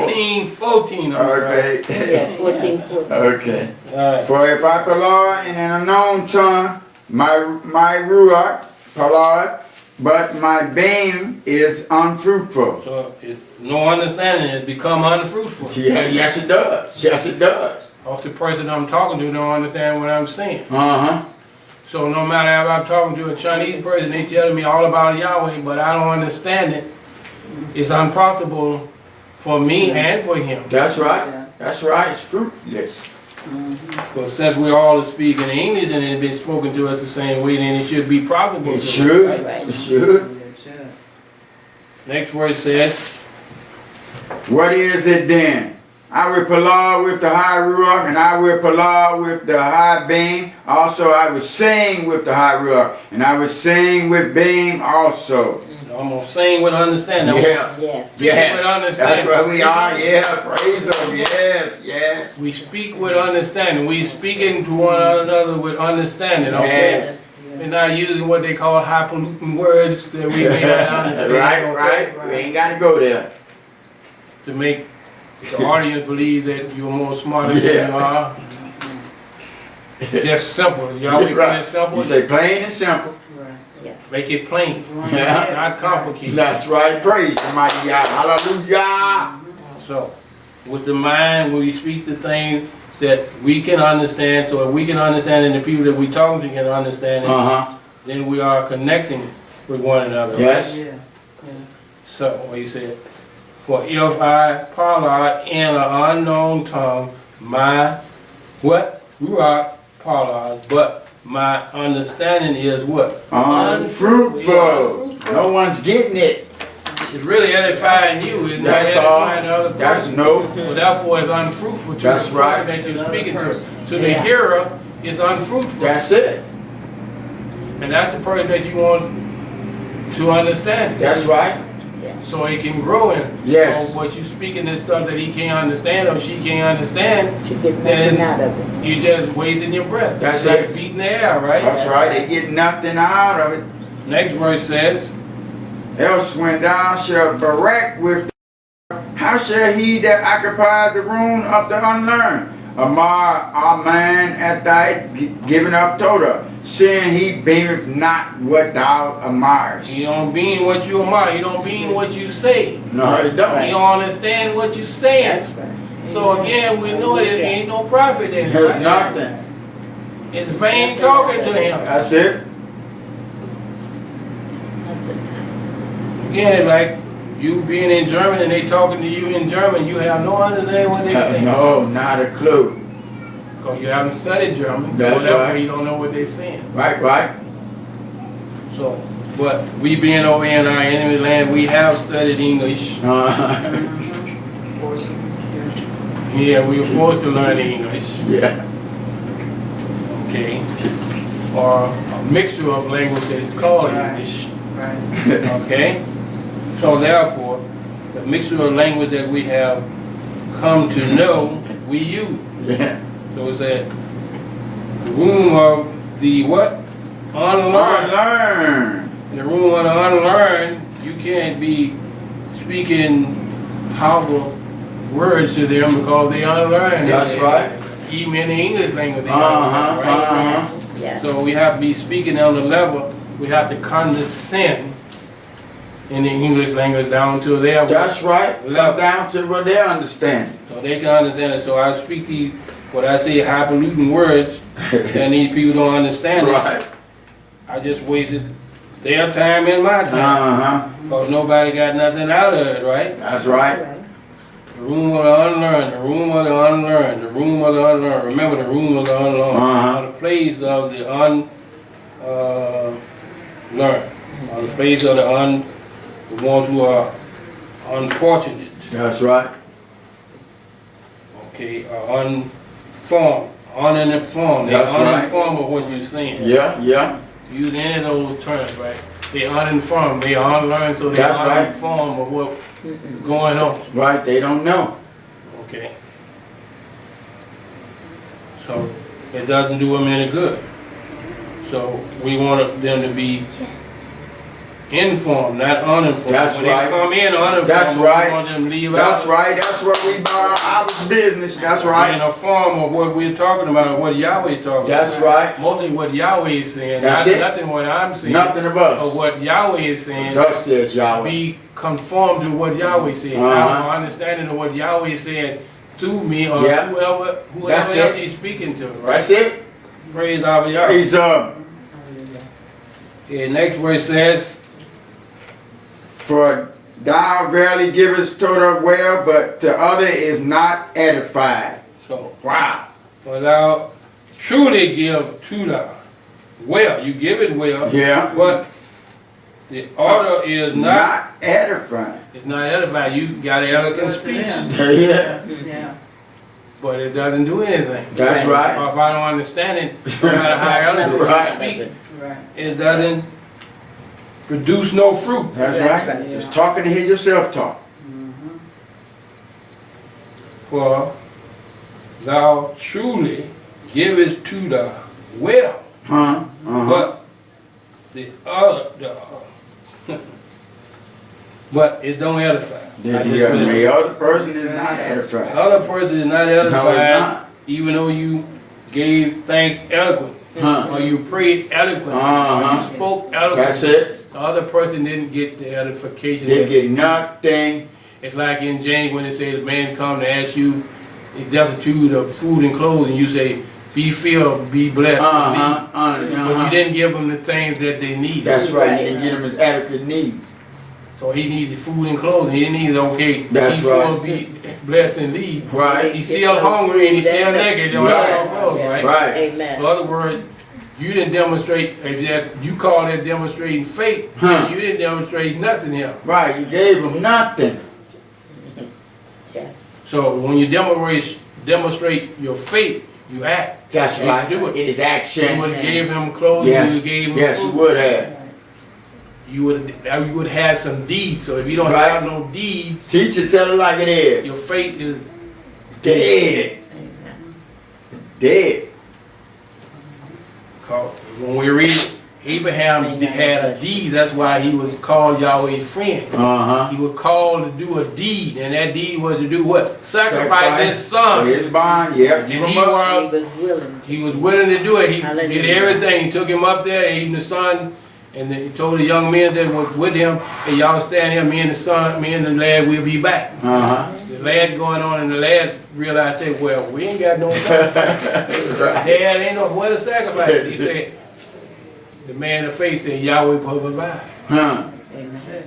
Speaker 1: 14, I'm sorry.
Speaker 2: okay.
Speaker 4: Yeah, 14.
Speaker 2: Okay.
Speaker 1: Alright.
Speaker 2: For if I palad in an unknown tongue, my ruach palad, but my beam is unfruitful.
Speaker 1: So if no understanding, it become unfruitful.
Speaker 2: Yeah, yes it does. Yes it does.
Speaker 1: Or if the person I'm talking to don't understand what I'm saying.
Speaker 2: Uh-huh.
Speaker 1: So no matter if I'm talking to a Chinese person, they telling me all about Yahweh, but I don't understand it. It's unprofitable for me and for him.
Speaker 2: That's right. That's right. It's fruitless.
Speaker 1: But since we all are speaking English and it's been spoken to us the same way, then it should be profitable.
Speaker 2: It
Speaker 1: to us,
Speaker 2: should.
Speaker 1: right?
Speaker 2: It should.
Speaker 1: Next verse says,
Speaker 2: What is it then? I will palad with the high ruach, and I will palad with the high beam. Also, I will sing with the high ruach, and I will sing with beam also.
Speaker 1: I'm going to sing with understanding.
Speaker 2: Yeah.
Speaker 4: Yes.
Speaker 1: Speak with understanding.
Speaker 2: That's what we are. Yeah. Praise Him. Yes. Yes.
Speaker 1: We speak with understanding. We speaking to one another with understanding. Okay?
Speaker 2: Yes.
Speaker 1: We're not using what they call highfalutin words that we may not understand.
Speaker 2: Right.
Speaker 1: Okay?
Speaker 2: Right. We ain't got to go there.
Speaker 1: To make the audience believe that you're more smarter than
Speaker 2: Yeah.
Speaker 1: you are. Just simple. Y'all be
Speaker 2: Right.
Speaker 1: pretty simple.
Speaker 2: You say plain and simple.
Speaker 4: Yes.
Speaker 1: Make it plain.
Speaker 2: Yeah.
Speaker 1: Not complicated.
Speaker 2: That's right. Praise the mighty God. Hallelujah.
Speaker 1: So, with the mind, when we speak the things that we can understand, so if we can understand and the people that we talking to can understand it,
Speaker 2: Uh-huh.
Speaker 1: then we are connecting with one another. right?
Speaker 2: Yes.
Speaker 3: Yeah.
Speaker 1: So, what he said, for if I palad in an unknown tongue, my, what? Ruach palad, but my understanding is what?
Speaker 2: Unfruitful. No one's getting it.
Speaker 1: It's really edifying you, it's not
Speaker 2: That's all.
Speaker 1: edifying the other
Speaker 2: That's
Speaker 1: person.
Speaker 2: no.
Speaker 1: So therefore it's unfruitful to
Speaker 2: That's
Speaker 1: the
Speaker 2: right.
Speaker 1: person that you're speaking to. To the
Speaker 4: Yeah.
Speaker 1: hearer, it's unfruitful.
Speaker 2: That's it.
Speaker 1: And that's the person that you want to understand.
Speaker 2: That's right.
Speaker 1: So he can grow in it.
Speaker 2: Yes.
Speaker 1: So what you speaking this stuff that he can't understand or she can't understand,
Speaker 4: To get nothing out of it.
Speaker 1: you just wasting your breath.
Speaker 2: That's
Speaker 1: It's like
Speaker 2: it.
Speaker 1: beating the air, right?
Speaker 2: That's right. They get nothing out of it.
Speaker 1: Next verse says,
Speaker 2: Else when thou shalt berect with, how shall he that occupied the room of the unlearned? Amar Aman at thy giving up Torah, seeing he beameth not what thou amarest.
Speaker 1: he don't mean what you admire, he don't mean what you say.
Speaker 2: No, he
Speaker 1: He
Speaker 2: don't.
Speaker 1: don't understand what you saying.
Speaker 4: That's right.
Speaker 1: So again, we know that there ain't no profit in it.
Speaker 2: There's
Speaker 1: right?
Speaker 2: nothing.
Speaker 1: It's vain talking to him.
Speaker 2: That's it.
Speaker 1: Again, like you being in German and they talking to you in German, you have no understanding what they saying.
Speaker 2: No, not a clue.
Speaker 1: Because you haven't studied German.
Speaker 2: That's
Speaker 1: so therefore
Speaker 2: right.
Speaker 1: you don't know what they're saying.
Speaker 2: Right, right.
Speaker 1: So, but we being over in our enemy land, we have studied English. Yeah, we were forced to learn English.
Speaker 2: Yeah.
Speaker 1: Okay. Or a mixture of language that is called English.
Speaker 3: Right.
Speaker 1: Okay? So therefore, the mixture of language that we have come to know, we use.
Speaker 2: Yeah.
Speaker 1: So it's that the room of the what? Unlearned.
Speaker 2: Unlearn.
Speaker 1: In the room of the unlearned, you can't be speaking powerful words to them because they unlearned.
Speaker 2: That's right.
Speaker 1: Even in the English language, they
Speaker 2: Uh-huh,
Speaker 1: unlearned, right?
Speaker 2: uh-huh.
Speaker 4: Yeah.
Speaker 1: So we have to be speaking on the level, we have to condescend in the English language down to their
Speaker 2: That's right. Come
Speaker 1: level.
Speaker 2: down to what they understand.
Speaker 1: So they can understand it. So I speak these, what I say, highfalutin words, and these people don't understand it.
Speaker 2: Right.
Speaker 1: I just wasted their time and my time.
Speaker 2: Uh-huh.
Speaker 1: Because nobody got nothing out of it, right?
Speaker 2: That's right.
Speaker 1: The room of the unlearned, the room of the unlearned, the room of the unlearned. Remember the room of the unlearned.
Speaker 2: Uh-huh.
Speaker 1: The place of the unlearned. The place of the ones who are unfortunate.
Speaker 2: That's right.
Speaker 1: Okay, unformed, uninformed. They're
Speaker 2: That's right.
Speaker 1: uninformed of what you're saying.
Speaker 2: Yeah, yeah.
Speaker 1: Use any of those terms, right? They're uninformed, they are unlearned, so they're
Speaker 2: That's right.
Speaker 1: uninformed of going on.
Speaker 2: Right, they don't know.
Speaker 1: Okay. So it doesn't do them any good. So we want them to be informed, not uninformed.
Speaker 2: That's
Speaker 1: when
Speaker 2: right.
Speaker 1: They come in uninformed.
Speaker 2: That's right.
Speaker 1: We want them to leave
Speaker 2: That's
Speaker 1: out.
Speaker 2: right. That's what we buy our business. That's
Speaker 1: In
Speaker 2: right.
Speaker 1: a form of what we're talking about, what Yahweh is talking
Speaker 2: That's
Speaker 1: about.
Speaker 2: right.
Speaker 1: Mostly what Yahweh is saying.
Speaker 2: That's
Speaker 1: not,
Speaker 2: it.
Speaker 1: Nothing what I'm saying.
Speaker 2: Nothing of
Speaker 1: Or
Speaker 2: us.
Speaker 1: what Yahweh is saying.
Speaker 2: Thus says Yahweh.
Speaker 1: Be conformed to what Yahweh said. Now, my understanding of what Yahweh said through me or
Speaker 2: Yeah.
Speaker 1: whoever
Speaker 2: That's
Speaker 1: else
Speaker 2: it.
Speaker 1: he's speaking to. Right?
Speaker 2: That's it.
Speaker 1: Praise Yahweh.
Speaker 2: He's
Speaker 1: Okay, next verse says,
Speaker 2: for thou verily givest to the well, but to other is not edified.
Speaker 1: so,
Speaker 2: Wow.
Speaker 1: for thou truly give to thou well. You give it well,
Speaker 2: Yeah.
Speaker 1: but the order is
Speaker 2: Not edifying.
Speaker 1: it's not edified. You got eloquent speech,
Speaker 2: Yeah.
Speaker 3: Yeah.
Speaker 1: but it doesn't do anything.
Speaker 2: That's
Speaker 1: Or
Speaker 2: right.
Speaker 1: if I don't understand it, no matter how eloquent
Speaker 2: Right.
Speaker 1: you speak,
Speaker 3: Right.
Speaker 1: it doesn't produce no fruit.
Speaker 2: That's
Speaker 4: That's
Speaker 2: right.
Speaker 4: right.
Speaker 2: Just talking to hear yourself talk.
Speaker 1: For thou truly givest to the well,
Speaker 2: Huh?
Speaker 1: but the other, but it don't edify. I just put it-
Speaker 2: The other person is not
Speaker 1: The
Speaker 2: edified.
Speaker 1: other person is not
Speaker 2: No, it's
Speaker 1: edified,
Speaker 2: not.
Speaker 1: even though you gave thanks eloquent,
Speaker 2: Huh?
Speaker 1: or you prayed eloquent, or
Speaker 2: Uh-huh.
Speaker 1: you spoke
Speaker 2: That's
Speaker 1: eloquent.
Speaker 2: it.
Speaker 1: The other person didn't get the edification.
Speaker 2: They get nothing.
Speaker 1: It's like in James when they say the man come to ask you, he's destitute of food and clothes, and you say, be filled, be blessed. But you didn't give them the things that they need.
Speaker 2: That's right. You didn't get him his adequate needs.
Speaker 1: So he needed food and clothing. He didn't need, okay,
Speaker 2: That's
Speaker 1: be
Speaker 2: right.
Speaker 1: full, be blessed and leave.
Speaker 2: Right.
Speaker 1: He's still hungry and he's still naked. He don't have no clothes,
Speaker 4: Yes.
Speaker 1: right?
Speaker 2: Right.
Speaker 4: Amen.
Speaker 1: In other words, you didn't demonstrate, if that, you call that demonstrating faith,
Speaker 2: Huh.
Speaker 1: you didn't demonstrate nothing here.
Speaker 2: Right. You gave him nothing.
Speaker 1: So when you demonstrate your faith, you act.
Speaker 2: That's
Speaker 1: You
Speaker 2: right.
Speaker 1: do it.
Speaker 2: It is
Speaker 1: You
Speaker 2: action.
Speaker 1: would have gave him clothes,
Speaker 2: Yes.
Speaker 1: you gave him
Speaker 2: Yes, you
Speaker 1: food.
Speaker 2: would have.
Speaker 1: You would have some deeds. So if you don't
Speaker 2: Right.
Speaker 1: have no deeds,
Speaker 2: Teacher, tell it like it
Speaker 1: your
Speaker 2: is.
Speaker 1: faith is
Speaker 2: Dead. Dead.
Speaker 1: called. When we read Abraham had a deed, that's why he was called Yahweh's friend.
Speaker 2: Uh-huh.
Speaker 1: He was called to do a deed, and that deed was to do what? Sacrifice his son.
Speaker 2: His bond, yeah. Give
Speaker 1: And
Speaker 2: him up.
Speaker 4: He was willing to.
Speaker 1: he was willing to do it. He
Speaker 4: Hallelujah.
Speaker 1: did everything. He took him up there, even the son, and then he told the young men that was with him, hey, y'all stand here, me and the son, me and the lad, we'll be back.
Speaker 2: Uh-huh.
Speaker 1: The lad going on, and the lad realized, say, well, we ain't got no son.
Speaker 2: Right.
Speaker 1: Dad ain't no where to sacrifice. He said, the man of faith said, Yahweh will provide.
Speaker 2: Huh.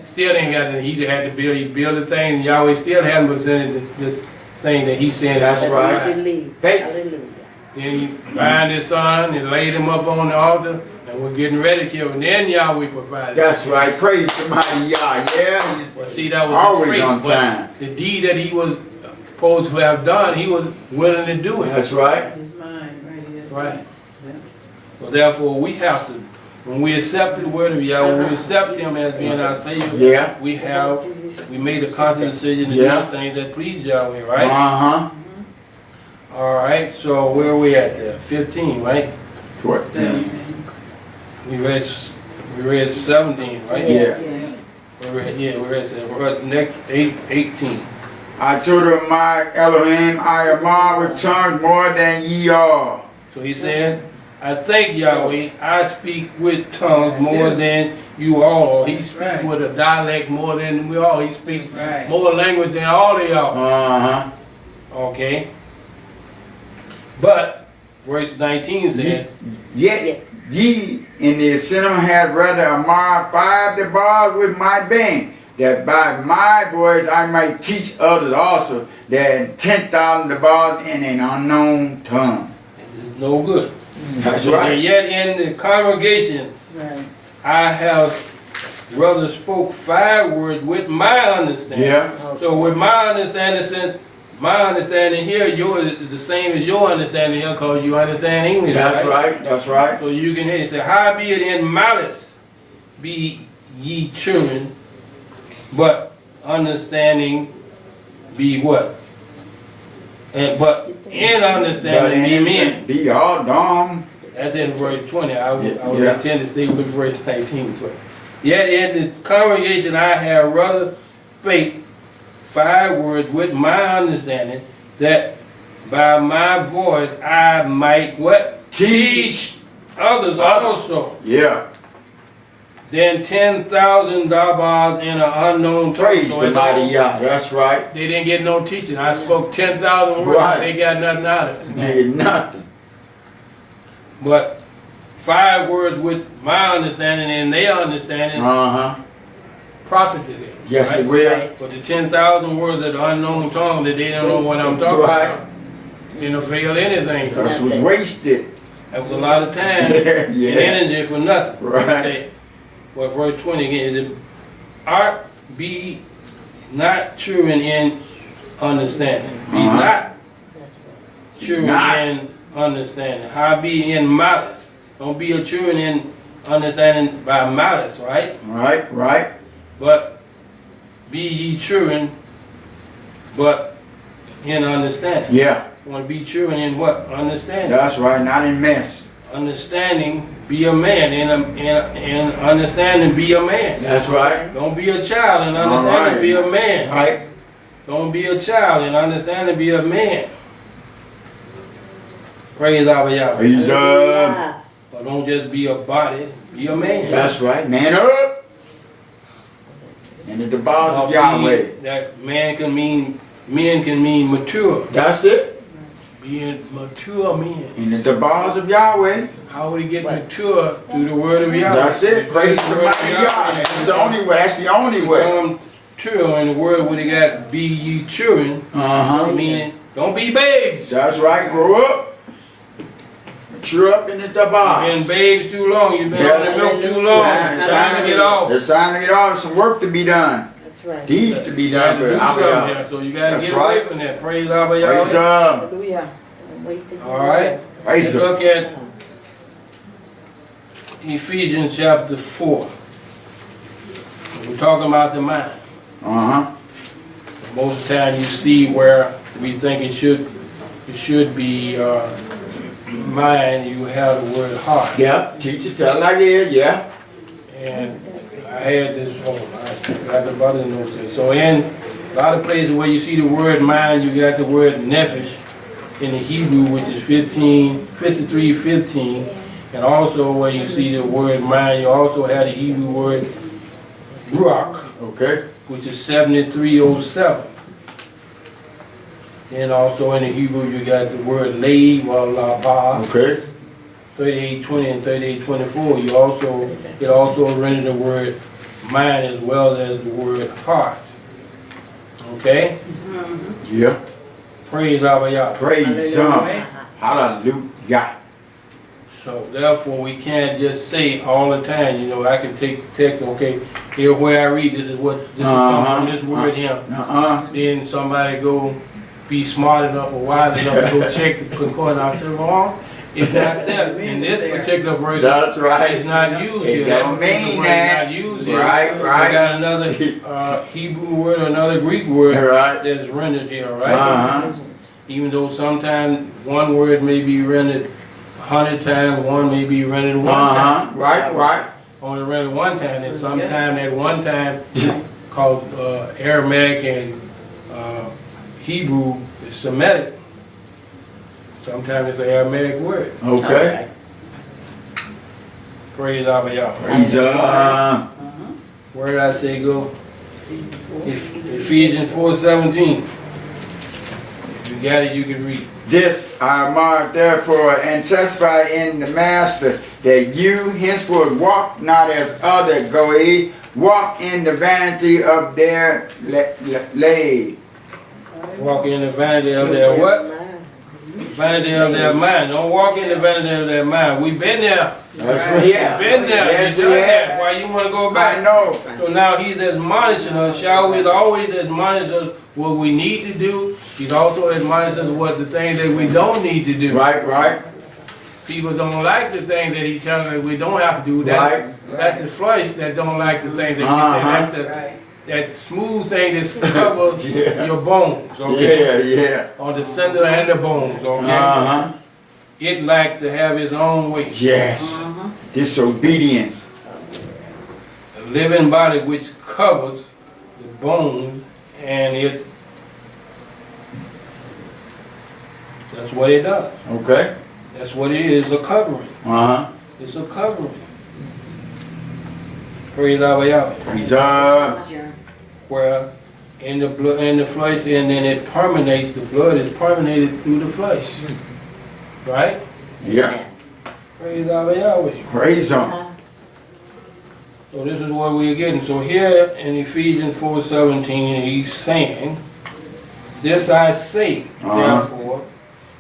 Speaker 1: Still ain't got it. He had to build. He built a thing. And Yahweh still hadn't presented this thing that he said.
Speaker 2: That's
Speaker 1: he would
Speaker 2: right.
Speaker 1: provide.
Speaker 4: Believe.
Speaker 2: Faith.
Speaker 4: Hallelujah.
Speaker 1: Then he bound his son and laid him up on the altar, and we're getting ready to kill him. And then Yahweh provided.
Speaker 2: That's right. Praise the mighty Yah. Yeah. He's
Speaker 1: Well, see, that was
Speaker 2: always
Speaker 1: his faith,
Speaker 2: on
Speaker 1: but
Speaker 2: time.
Speaker 1: the deed that he was supposed to have done, he was willing to do it.
Speaker 2: That's right.
Speaker 3: His mind, right? His
Speaker 1: Right.
Speaker 3: mind.
Speaker 1: So therefore, we have to, when we accept the word of Yahweh, when we accept Him as being our Savior,
Speaker 2: Yeah.
Speaker 1: we made a conscious decision to
Speaker 2: Yeah.
Speaker 1: do things that please Yahweh, right?
Speaker 2: Uh-huh.
Speaker 1: All right. So where are we at there? 15, right?
Speaker 2: 14.
Speaker 1: We read 17, right?
Speaker 2: Yes.
Speaker 3: Yes.
Speaker 1: We're at next 18.
Speaker 2: I told him, my Elohim, I am with tongues more than ye are.
Speaker 1: So he said, I thank Yahweh, I speak with tongues more than you all. He speaks
Speaker 3: Right.
Speaker 1: with a dialect more than we all. He speaks
Speaker 3: Right.
Speaker 1: more language than all of y'all.
Speaker 2: Uh-huh.
Speaker 1: Okay. But verse 19 said,
Speaker 2: Yet ye in the cinema had rather amar 5 the bars with my band, that by my voice I might teach others also, that 10,000 the bars in an unknown tongue.
Speaker 1: it's no good.
Speaker 2: That's
Speaker 1: And
Speaker 2: right.
Speaker 1: yet in the congregation,
Speaker 3: Right.
Speaker 1: I have rather spoke 5 words with my understanding.
Speaker 2: Yeah.
Speaker 1: So with my understanding, since my understanding here, yours is the same as your understanding here, because you understand English,
Speaker 2: That's right. That's right.
Speaker 1: So you can hear it say, howbeit in malice be ye children, but understanding be what? And but in
Speaker 2: But
Speaker 1: understanding be men.
Speaker 2: be all dumb.
Speaker 1: That's in verse 20. I would
Speaker 2: Yeah.
Speaker 1: intend to stay with verse 19. But yet in the congregation I have rather spake 5 words with my understanding, that by my voice I might what?
Speaker 2: Teach.
Speaker 1: Others also.
Speaker 2: Yeah.
Speaker 1: Then 10,000 dabas in an unknown tongue.
Speaker 2: Praise
Speaker 1: So
Speaker 2: the
Speaker 1: it
Speaker 2: mighty
Speaker 1: don't-
Speaker 2: Yah. That's right.
Speaker 1: They didn't get no teaching. I spoke 10,000 words
Speaker 2: Right.
Speaker 1: and they got nothing out of it.
Speaker 2: Ain't nothing.
Speaker 1: But 5 words with my understanding and their understanding
Speaker 2: Uh-huh.
Speaker 1: profited them.
Speaker 2: Yes,
Speaker 1: right?
Speaker 2: it will.
Speaker 1: But the 10,000 words of the unknown tongue that they don't know what I'm talking
Speaker 2: Right.
Speaker 1: about, didn't avail anything.
Speaker 2: This was wasted.
Speaker 1: That was a lot of time and
Speaker 2: Yeah.
Speaker 1: energy for nothing.
Speaker 2: Right.
Speaker 1: Say, well, verse 20 again, is it, art be not children in understanding. Be
Speaker 2: Uh-huh.
Speaker 1: not children
Speaker 2: Not.
Speaker 1: in understanding. How be in malice. Don't be a children in understanding by malice, right?
Speaker 2: Right, right.
Speaker 1: But be ye children, but in understanding.
Speaker 2: Yeah.
Speaker 1: You want to be children in what? Understanding.
Speaker 2: That's right. Not in mess.
Speaker 1: Understanding, be a man. In understanding, be a man.
Speaker 2: That's right.
Speaker 1: Don't be a child in
Speaker 2: All
Speaker 1: understanding,
Speaker 2: right.
Speaker 1: be a man.
Speaker 2: Right.
Speaker 1: Don't be a child in understanding, be a man. Praise our Yahweh.
Speaker 2: Praise
Speaker 4: Hallelujah.
Speaker 1: But don't just be a body, be a man.
Speaker 2: That's right. Man up. And at the bars of
Speaker 1: Be-
Speaker 2: Yahweh.
Speaker 1: That men can mean mature.
Speaker 2: That's it.
Speaker 1: Being mature men.
Speaker 2: And at the bars of Yahweh.
Speaker 1: How would he get mature? Through the word of Yahweh.
Speaker 2: That's it. Praise the
Speaker 1: word of
Speaker 2: mighty Yah. That's the only way. That's the only way.
Speaker 1: Become mature in the word where they got be ye children.
Speaker 2: Uh-huh.
Speaker 1: Meaning, don't be babes.
Speaker 2: That's right. Grow up. Mature up in the
Speaker 1: You've been
Speaker 2: bars.
Speaker 1: babes too long. You've been on the milk too long. It's time to get off.
Speaker 2: It's time to get off. Some work to be done.
Speaker 4: That's right.
Speaker 2: Deeds to be
Speaker 1: You
Speaker 2: done
Speaker 1: got
Speaker 2: for
Speaker 1: to do
Speaker 2: Abba
Speaker 1: something
Speaker 2: Yah.
Speaker 1: here, so you got to
Speaker 2: That's
Speaker 1: get away
Speaker 2: right.
Speaker 1: from that. Praise Abba
Speaker 2: Praise
Speaker 1: Yahweh.
Speaker 4: Hallelujah. Wait till you
Speaker 1: All right.
Speaker 2: Praise
Speaker 1: Let's
Speaker 2: Him.
Speaker 1: look at Ephesians chapter 4. We're talking about the mind.
Speaker 2: Uh-huh.
Speaker 1: Most of the time you see where we think it should be mind, you have the word heart.
Speaker 2: Yep. Teach it, tell like it is. Yeah.
Speaker 1: And I had this, I got the brother notes there. So in a lot of places where you see the word mind, you got the word nephesh in the Hebrew, which is 53:15. And also where you see the word mind, you also have the Hebrew word ruach,
Speaker 2: Okay.
Speaker 1: which is 73:07. And also in the Hebrew you got the word Layil, Lebab,
Speaker 2: Okay.
Speaker 1: 38:20 and 38:24. It also rendered the word mind as well as the word heart. Okay?
Speaker 2: Yeah.
Speaker 1: Praise Abba Yah.
Speaker 2: Praise Him. Hallelujah.
Speaker 1: So therefore we can't just say all the time, you know, I can take text, okay, here where I read, this is comes from this word here.
Speaker 2: Uh-uh.
Speaker 1: Then somebody go be smart enough or wise enough to go check the concordance. I said, well, it's not there. In this particular verse,
Speaker 2: That's
Speaker 1: it's
Speaker 2: right.
Speaker 1: not used
Speaker 2: It
Speaker 1: here.
Speaker 2: don't
Speaker 1: That particular
Speaker 2: mean
Speaker 1: word
Speaker 2: that.
Speaker 1: is not used here.
Speaker 2: Right,
Speaker 1: We
Speaker 2: right.
Speaker 1: got another Hebrew word or another Greek word
Speaker 2: Right.
Speaker 1: that's rendered here, right?
Speaker 2: Uh-huh.
Speaker 1: Even though sometimes one word may be rendered 100 times, one may be rendered one time.
Speaker 2: Uh-huh. Right, right.
Speaker 1: Only rendered one time, and sometime at one time called Aramaic and Hebrew is Semitic. Sometimes it's an Aramaic word.
Speaker 2: Okay.
Speaker 1: Praise Abba Yah.
Speaker 2: Praise Him.
Speaker 1: Where did I say go? Ephesians 4:17. If you got it, you can read.
Speaker 2: This I mark therefore and testify in the Master that you henceforth walk not as other goe, walk in the vanity of their lay.
Speaker 1: Walk in the vanity of their what? Vanity of their mind. Don't walk in the vanity of their mind. We've been there.
Speaker 2: That's right. Yeah.
Speaker 1: Been there.
Speaker 2: Yes,
Speaker 1: You
Speaker 2: we
Speaker 1: done that.
Speaker 2: have.
Speaker 1: Why you want to go
Speaker 2: I
Speaker 1: back?
Speaker 2: know.
Speaker 1: So now he's admonishing us. Yahweh always admonishes us what we need to do. He's also admonishing us what the things that we don't need to do.
Speaker 2: Right, right.
Speaker 1: People don't like the things that he tells us we don't have to do.
Speaker 2: Right.
Speaker 1: That's the flesh that don't like the things that he
Speaker 2: Uh-huh.
Speaker 1: said. that smooth thing that covers
Speaker 2: Yeah.
Speaker 1: your bones, okay?
Speaker 2: Yeah.
Speaker 1: On the center and the bones, okay?
Speaker 2: Uh-huh.
Speaker 1: It like to have its own way.
Speaker 2: Yes. Disobedience.
Speaker 1: A living body which covers the bones and it's, that's what it does.
Speaker 2: Okay.
Speaker 1: That's what it is, a covering.
Speaker 2: Uh-huh.
Speaker 1: It's a covering. Praise Yahweh.
Speaker 2: Praise God.
Speaker 1: Where in the blood, in the flesh, and then it permeates. The blood is permeated through the flesh, right?
Speaker 2: Yeah.
Speaker 1: Praise Yahweh.
Speaker 2: Praise Him.
Speaker 1: So this is what we're getting. So here in Ephesians 4:17, he's saying, "This I say, therefore,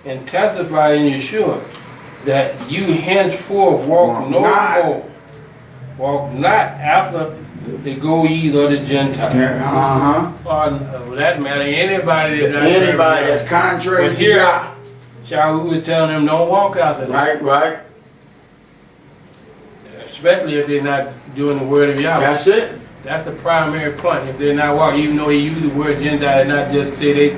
Speaker 1: and testify in Yahshua, that you henceforth walk no more, walk not after the goyim or the Gentiles."
Speaker 2: Uh-huh.
Speaker 1: Or for that matter, anybody that's not
Speaker 2: Anybody that's contrary
Speaker 1: But
Speaker 2: to
Speaker 1: here,
Speaker 2: Yah.
Speaker 1: Yahweh was telling them, don't walk after them.
Speaker 2: Right.
Speaker 1: Especially if they're not doing the word of Yahweh.
Speaker 2: That's it.
Speaker 1: That's the primary point. If they're not walking, even though he used the word Gentile, not just say they,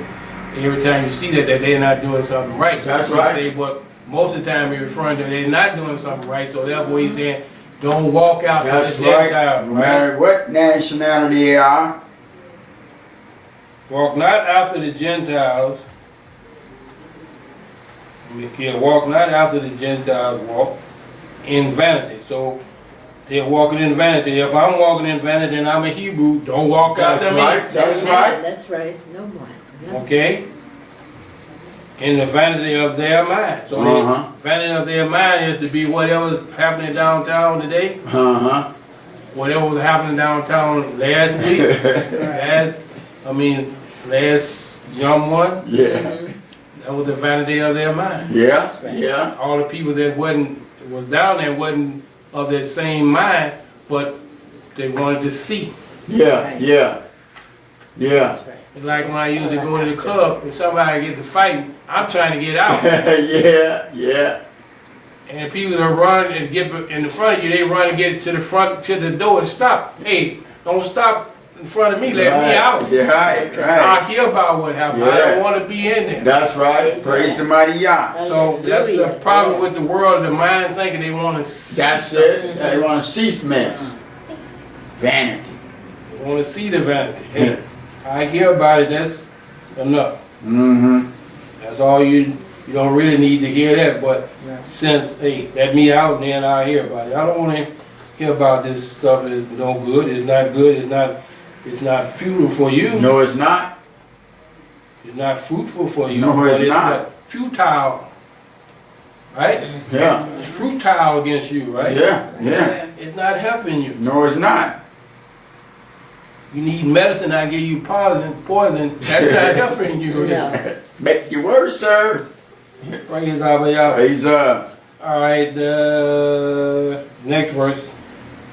Speaker 1: every time you see that they're not doing something right.
Speaker 2: That's
Speaker 1: what he
Speaker 2: right.
Speaker 1: say, but most of the time he's referring to they're not doing something right, so therefore he's saying, don't walk out to
Speaker 2: That's
Speaker 1: the
Speaker 2: right.
Speaker 1: Gentiles.
Speaker 2: No matter what nationality they are.
Speaker 1: Walk not after the Gentiles. Yeah, walk not after the Gentiles walk in vanity. So they're walking in vanity. If I'm walking in vanity and I'm a Hebrew, don't walk
Speaker 2: That's
Speaker 1: after
Speaker 2: right.
Speaker 1: me.
Speaker 2: That's right.
Speaker 4: That's right. No more. Yeah.
Speaker 1: Okay? In the vanity of their mind. So the vanity of their mind is to be whatever's happening downtown today,
Speaker 2: Uh-huh.
Speaker 1: whatever was happening downtown last week, last Yowm one,
Speaker 2: Yeah.
Speaker 1: that was the vanity of their mind.
Speaker 2: Yeah.
Speaker 1: All the people that was down there wasn't of that same mind, but they wanted to see.
Speaker 2: Yeah.
Speaker 4: That's right.
Speaker 1: It's like when I used to go to the club, if somebody get to fighting, I'm trying to get out.
Speaker 2: Yeah.
Speaker 1: And the people that run and get in the front of you, they run and get to the front, to the door and stop. Hey, don't stop in front of me, let me out.
Speaker 2: Yeah, right.
Speaker 1: I hear about what happened. I don't want to be in there.
Speaker 2: That's right. Praise the mighty Yah.
Speaker 1: So that's the problem with the world, the mind thinking they want to see.
Speaker 2: That's it. They want to cease mess. Vanity.
Speaker 1: They want to see the vanity. Hey, I hear about it, that's enough.
Speaker 2: Mm-hmm.
Speaker 1: That's all you don't really need to hear that, but since, hey, let me out and then I'll hear about it. I don't want to hear about this stuff is no good, it's not good, it's not futile for you.
Speaker 2: No, it's not.
Speaker 1: It's not fruitful for you.
Speaker 2: No,
Speaker 1: but
Speaker 2: it's not.
Speaker 1: Futile. Right?
Speaker 2: Yeah.
Speaker 1: It's futile against you, right?
Speaker 2: Yeah.
Speaker 1: It's not helping you.
Speaker 2: No, it's not.
Speaker 1: You need medicine, I give you poison, that's not helping you.
Speaker 4: No.
Speaker 2: Make your word, sir.
Speaker 1: Praise Yahweh.
Speaker 2: Praise
Speaker 1: All right, next verse.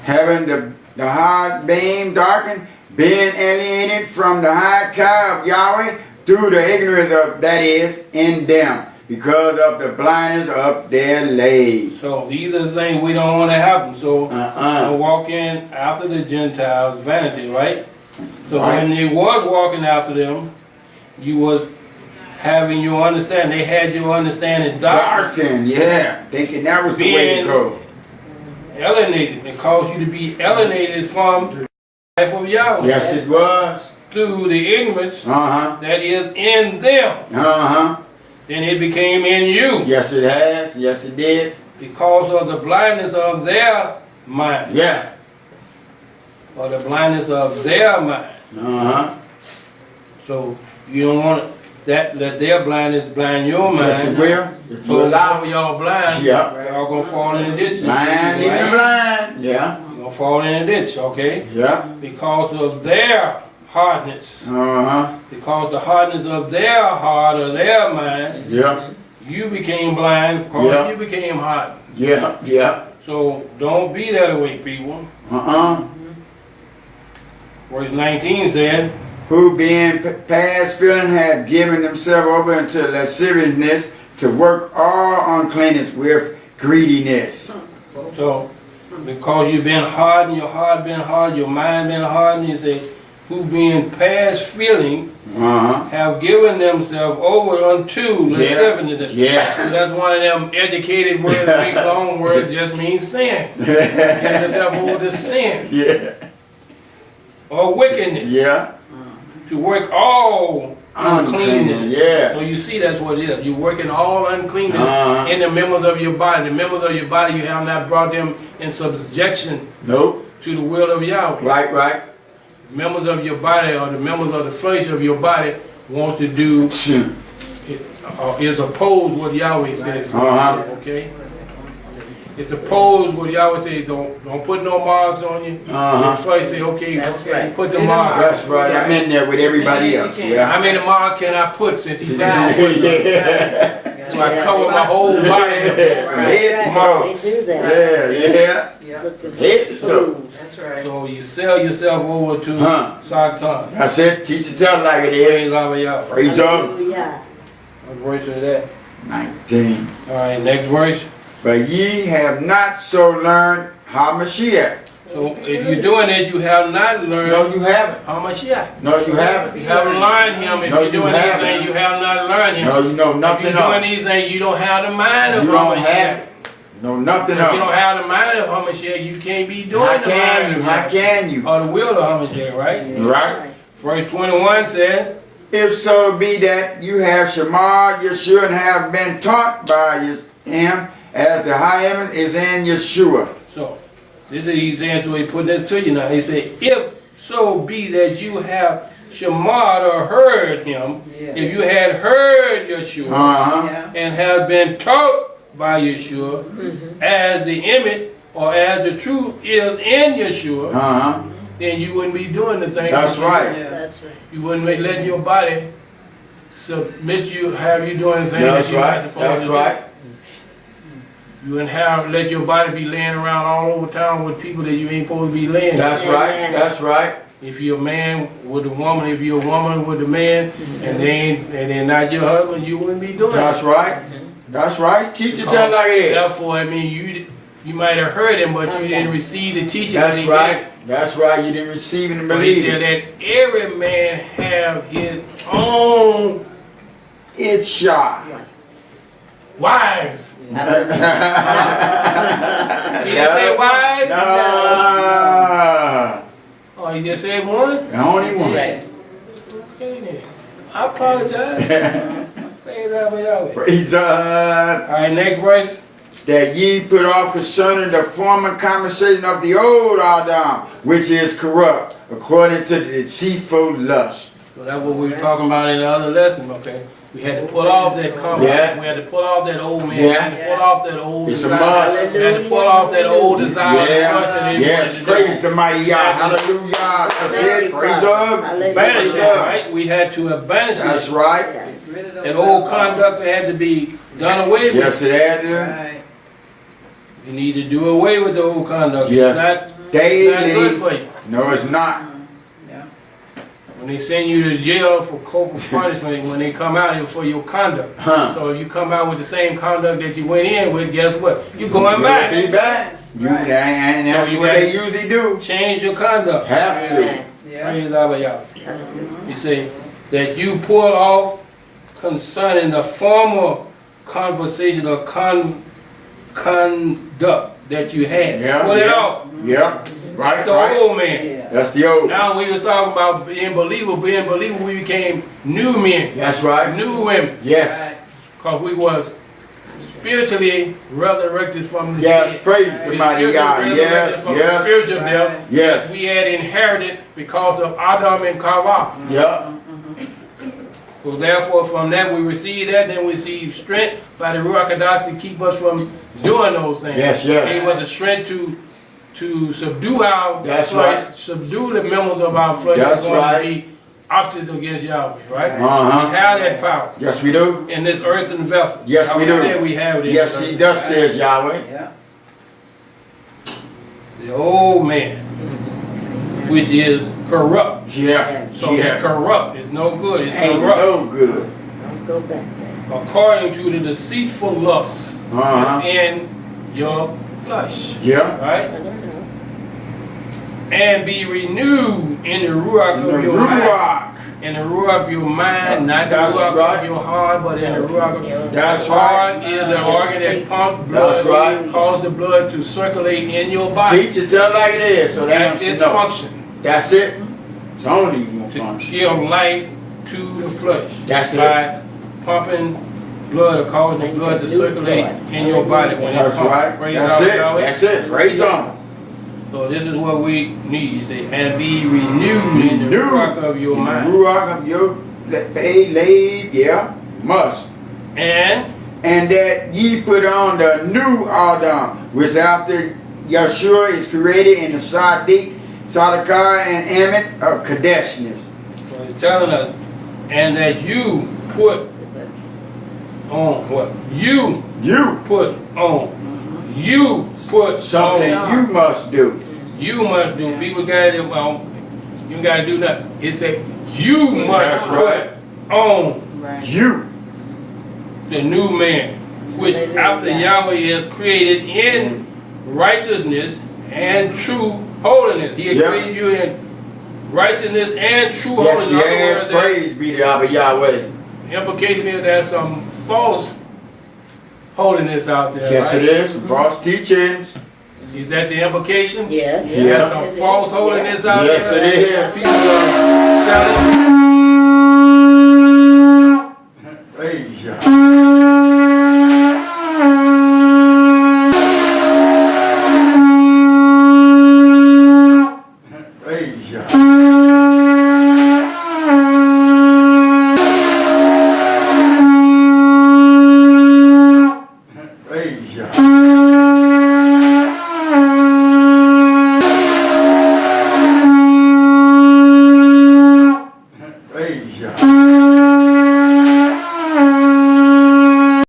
Speaker 2: Having the heart being darkened, being alienated from the Mykayah of Yahweh through the ignorance of that is in them, because of the blindness of their lays.
Speaker 1: So these are the things we don't want to happen. So don't walk in after the Gentiles, vanity, right? So when they was walking after them, you was having your understanding. They had your understanding
Speaker 2: Darkened, yeah. Thinking that was the way to go.
Speaker 1: Alienated. It caused you to be alienated from the life of Yahweh.
Speaker 2: Yes, it was.
Speaker 1: Through the ignorance
Speaker 2: Uh-huh.
Speaker 1: that is in them.
Speaker 2: Uh-huh.
Speaker 1: Then it became in you.
Speaker 2: Yes, it has. Yes, it did.
Speaker 1: Because of the blindness of their mind.
Speaker 2: Yeah.
Speaker 1: Or the blindness of their mind.
Speaker 2: Uh-huh.
Speaker 1: So you don't want that let their blindness blind your mind.
Speaker 2: Yes, it will. If
Speaker 1: So
Speaker 2: you allow
Speaker 1: if y'all blind,
Speaker 2: Yeah.
Speaker 1: y'all gonna fall in the ditch.
Speaker 2: blind, leave the blind. Yeah.
Speaker 1: You're gonna fall in the ditch, okay?
Speaker 2: Yeah.
Speaker 1: Because of their hardness.
Speaker 2: Uh-huh.
Speaker 1: Because the hardness of their heart or their mind,
Speaker 2: Yeah.
Speaker 1: you became blind because
Speaker 2: Yeah.
Speaker 1: you became hardened.
Speaker 2: Yeah.
Speaker 1: So don't be that way, people.
Speaker 2: Uh-uh.
Speaker 1: Verse 19 said,
Speaker 2: Who being past feeling have given themselves over unto lasciviousness to work all uncleanness with greediness.
Speaker 1: so because you've been hardened, your heart been hardened, your mind been hardened, you say, who being past feeling
Speaker 2: Uh-huh.
Speaker 1: have given themselves over unto lasciviousness.
Speaker 2: Yeah.
Speaker 1: So that's one of them educated words, big long words, just means sin. Give yourself over to sin
Speaker 2: Yeah.
Speaker 1: or wickedness.
Speaker 2: Yeah.
Speaker 1: To work all uncleanness.
Speaker 2: Yeah.
Speaker 1: So you see that's what it is. You're working all uncleanness
Speaker 2: Uh-huh.
Speaker 1: in the members of your body. The members of your body, you have not brought them in subjection
Speaker 2: Nope.
Speaker 1: to the will of Yahweh.
Speaker 2: Right, right.
Speaker 1: Members of your body or the members of the flesh of your body want to do is opposed what Yahweh says.
Speaker 2: Uh-huh.
Speaker 1: Okay? It's opposed what Yahweh says. Don't put no marks on you.
Speaker 2: Uh-huh.
Speaker 1: Your flesh say, okay,
Speaker 3: That's right.
Speaker 1: put the
Speaker 3: They don't
Speaker 1: marks.
Speaker 2: That's right. I'm in there with everybody
Speaker 3: Yeah, you
Speaker 2: else.
Speaker 3: can't.
Speaker 2: Yeah.
Speaker 1: How many marks can I put since he said don't put none?
Speaker 2: Yeah.
Speaker 1: So I cover my whole body.
Speaker 2: From head to toe.
Speaker 4: They do that.
Speaker 2: Yeah, yeah.
Speaker 3: Yeah,
Speaker 4: Looking
Speaker 2: Head to
Speaker 4: for
Speaker 2: toe.
Speaker 4: fools.
Speaker 3: that's right.
Speaker 1: So you sell yourself over to
Speaker 2: Huh.
Speaker 1: Satan.
Speaker 2: That's it. Teach it tell like it
Speaker 1: Praise
Speaker 2: is.
Speaker 1: Yahweh.
Speaker 2: Praise God.
Speaker 4: Hallelujah.
Speaker 1: What verse is that?
Speaker 2: 19.
Speaker 1: All right, next verse.
Speaker 2: But ye have not so learned Hamashiach.
Speaker 1: So if you're doing this, you have not learned
Speaker 2: No, you haven't.
Speaker 1: Hamashiach.
Speaker 2: No, you haven't.
Speaker 1: You haven't learned him. If
Speaker 2: No,
Speaker 1: you're doing
Speaker 2: you haven't.
Speaker 1: anything, you have not learned him.
Speaker 2: No, you know
Speaker 1: If
Speaker 2: nothing
Speaker 1: you're doing
Speaker 2: of.
Speaker 1: anything, you don't have the mind of
Speaker 2: You don't
Speaker 1: Hamashiach.
Speaker 2: have it. No, nothing
Speaker 1: If you don't
Speaker 2: of.
Speaker 1: have the mind of Hamashiach, you can't be doing
Speaker 2: How
Speaker 1: the mind
Speaker 2: can you?
Speaker 1: of
Speaker 2: How
Speaker 1: Hamashiach.
Speaker 2: can you?
Speaker 1: Or the will of Hamashiach, right?
Speaker 2: Right?
Speaker 1: Verse 21 says,
Speaker 2: If so be that you have Shema Yeshua and have been taught by him as the high heaven is in Yeshua.
Speaker 1: so, this is the answer he put that to you now. He said, if so be that you have shamad or heard him,
Speaker 3: Yeah.
Speaker 1: if you had heard Yeshua
Speaker 2: Uh-huh.
Speaker 3: Yeah.
Speaker 1: and have been taught by Yeshua as the image or as the truth is in Yeshua,
Speaker 2: Uh-huh.
Speaker 1: then you wouldn't be doing the thing.
Speaker 2: That's right.
Speaker 3: Yeah.
Speaker 4: That's right.
Speaker 1: You wouldn't be letting your body submit you, have you doing the thing
Speaker 2: That's
Speaker 1: that you're not
Speaker 2: right.
Speaker 1: supposed
Speaker 2: That's
Speaker 1: to do.
Speaker 2: right.
Speaker 1: You wouldn't let your body be laying around all over town with people that you ain't supposed to be laying with.
Speaker 2: That's right. That's right.
Speaker 1: If you're a man with a woman, if you're a woman with a man, and they're not your husband, you wouldn't be doing
Speaker 2: That's
Speaker 1: it.
Speaker 2: right. That's right. Teach it tell like it is.
Speaker 1: Therefore, I mean, you might have heard him, but you didn't receive the teaching. that
Speaker 2: That's
Speaker 1: he
Speaker 2: right. That's right. You didn't receive it and
Speaker 1: gave. But he
Speaker 2: believe
Speaker 1: said
Speaker 2: it.
Speaker 1: that every man have his own
Speaker 2: Iyshshah.
Speaker 1: wives. He didn't say wives.
Speaker 2: No.
Speaker 1: Oh, he just said one.
Speaker 2: The only one.
Speaker 1: Okay then. I apologize. Praise Yahweh.
Speaker 2: Praise God.
Speaker 1: All right, next verse.
Speaker 2: That ye put off concerning the former conversation of the old Adam, which is corrupt, according to the deceitful lust.
Speaker 1: So that's what we were talking about in the other lesson, okay? We had to pull off that conversation.
Speaker 2: Yeah.
Speaker 1: We had to pull off that old man.
Speaker 2: Yeah.
Speaker 1: We had to pull off that old
Speaker 2: It's a
Speaker 1: desire.
Speaker 2: must.
Speaker 1: We had to pull off that old desire.
Speaker 2: Yeah.
Speaker 1: the lust that they
Speaker 2: Yes.
Speaker 1: wanted to
Speaker 2: Praise
Speaker 1: do.
Speaker 2: the mighty Yah. Hallelujah. That's it. Praise God.
Speaker 1: Banish
Speaker 2: Praise
Speaker 1: it,
Speaker 2: God.
Speaker 1: right? We had to banish
Speaker 2: That's
Speaker 1: it.
Speaker 2: right.
Speaker 4: Yes.
Speaker 3: Rid of those
Speaker 1: That old
Speaker 3: old
Speaker 1: conduct that had to be done away with.
Speaker 2: Yes, it had to.
Speaker 3: Right.
Speaker 1: You need to do away with the old conduct.
Speaker 2: Yes.
Speaker 1: It's not good
Speaker 2: Daily.
Speaker 1: for you.
Speaker 2: No, it's not.
Speaker 3: Yeah.
Speaker 1: When they send you to jail for corporal punishment, when they come out, it's for your conduct.
Speaker 2: Huh.
Speaker 1: So if you come out with the same conduct that you went in with, guess what? You're going back.
Speaker 2: Be back. You,
Speaker 3: Right.
Speaker 2: and that's
Speaker 1: So you
Speaker 2: what
Speaker 1: got-
Speaker 2: they usually do.
Speaker 1: Change your conduct.
Speaker 2: Have to.
Speaker 3: Yeah.
Speaker 1: Praise Yahweh. He say that you pull off concerning the former conversation or conduct that you had.
Speaker 2: Yeah,
Speaker 1: Pull it
Speaker 2: yeah.
Speaker 1: off.
Speaker 2: Yep. Right,
Speaker 1: The
Speaker 2: right.
Speaker 1: old man.
Speaker 3: Yeah.
Speaker 2: That's the old.
Speaker 1: Now we was talking about being believer, we became new men,
Speaker 2: That's right.
Speaker 1: new women,
Speaker 2: Yes.
Speaker 1: because we was spiritually resurrected from the
Speaker 2: Yes.
Speaker 1: dead.
Speaker 2: Praise the
Speaker 1: We
Speaker 2: mighty
Speaker 1: spiritually
Speaker 2: Yah.
Speaker 1: resurrected
Speaker 2: Yes.
Speaker 1: from the
Speaker 2: Yes.
Speaker 1: spiritual
Speaker 3: Right.
Speaker 1: death
Speaker 2: Yes.
Speaker 1: we had inherited because of Adam and Kava.
Speaker 2: Yep.
Speaker 1: So therefore from that we receive that, then we receive strength by the Ruach HaKodesh to keep us from doing those things.
Speaker 2: Yes, yes.
Speaker 1: Gave us the strength to subdue our
Speaker 2: That's
Speaker 1: flesh,
Speaker 2: right.
Speaker 1: subdue the members of our flesh
Speaker 2: That's
Speaker 1: going
Speaker 2: right.
Speaker 1: to be opposite against Yahweh, right?
Speaker 2: Uh-huh.
Speaker 1: We have that power
Speaker 2: Yes, we do.
Speaker 1: in this earthen vessel.
Speaker 2: Yes, we do.
Speaker 1: Said we have it in
Speaker 2: Yes,
Speaker 1: this
Speaker 2: he
Speaker 1: earthen
Speaker 2: does, says Yahweh.
Speaker 3: Yeah.
Speaker 1: The old man, which is corrupt.
Speaker 2: Yeah.
Speaker 1: So it's
Speaker 2: Yeah.
Speaker 1: corrupt. It's no good. It's
Speaker 2: Ain't
Speaker 1: corrupt.
Speaker 2: no good.
Speaker 4: Don't go back there.
Speaker 1: According to the deceitful lust
Speaker 2: Uh-huh.
Speaker 1: that's in your flesh.
Speaker 2: Yeah.
Speaker 1: Right?
Speaker 4: I don't know.
Speaker 1: And be renewed in the ruach of your mind.
Speaker 2: Ruach.
Speaker 1: In the ruach of your mind, not the
Speaker 2: That's
Speaker 1: ruach
Speaker 2: right.
Speaker 1: of your heart, but in the ruach of your
Speaker 2: That's
Speaker 1: heart
Speaker 2: right.
Speaker 1: is the organ that pumps blood,
Speaker 2: That's right.
Speaker 1: cause the blood to circulate in your body.
Speaker 2: Teach it just like it is, so
Speaker 1: That's
Speaker 2: that's
Speaker 1: its
Speaker 2: no.
Speaker 1: function,
Speaker 2: That's it. It's only one
Speaker 1: to
Speaker 2: function.
Speaker 1: give life to the flesh.
Speaker 2: That's it.
Speaker 1: By pumping blood or causing blood to circulate in your body when it
Speaker 2: That's
Speaker 1: pumps.
Speaker 2: right.
Speaker 1: Praise
Speaker 2: That's
Speaker 1: God,
Speaker 2: it.
Speaker 1: Yahweh.
Speaker 2: That's it. Praise on.
Speaker 1: So this is what we need. You say, and be renewed in the ruach of your mind.
Speaker 2: Ruach of your Layil, yeah, must.
Speaker 1: And
Speaker 2: That ye put on the new Adam, which after Yahshua is created in the Sadikah and Emet of Kadeshness.
Speaker 1: so it's telling us, and that you put on what? You
Speaker 2: You,
Speaker 1: put on. You put
Speaker 2: something
Speaker 1: on.
Speaker 2: you must do.
Speaker 1: You must do. People got it. Well, you got to do nothing. It said you must
Speaker 2: That's
Speaker 1: put
Speaker 2: right.
Speaker 1: on
Speaker 3: Right.
Speaker 2: You.
Speaker 1: the new man, which after Yahweh is created in righteousness and true holiness. He
Speaker 2: Yeah.
Speaker 1: created you in righteousness and true
Speaker 2: Yes,
Speaker 1: holiness. In other
Speaker 2: yes,
Speaker 1: words,
Speaker 2: praise be to Abba Yahweh.
Speaker 1: the implication is there's some false holiness out there.
Speaker 2: Yes,
Speaker 1: right?
Speaker 2: it is. False teachings.
Speaker 1: Is that the implication?
Speaker 4: Yes.
Speaker 2: Yeah.
Speaker 1: There's some false holiness out
Speaker 2: Yes,
Speaker 1: there.
Speaker 2: it is.
Speaker 1: People are selling.
Speaker 2: Iyshshah. Iyshshah. Iyshshah.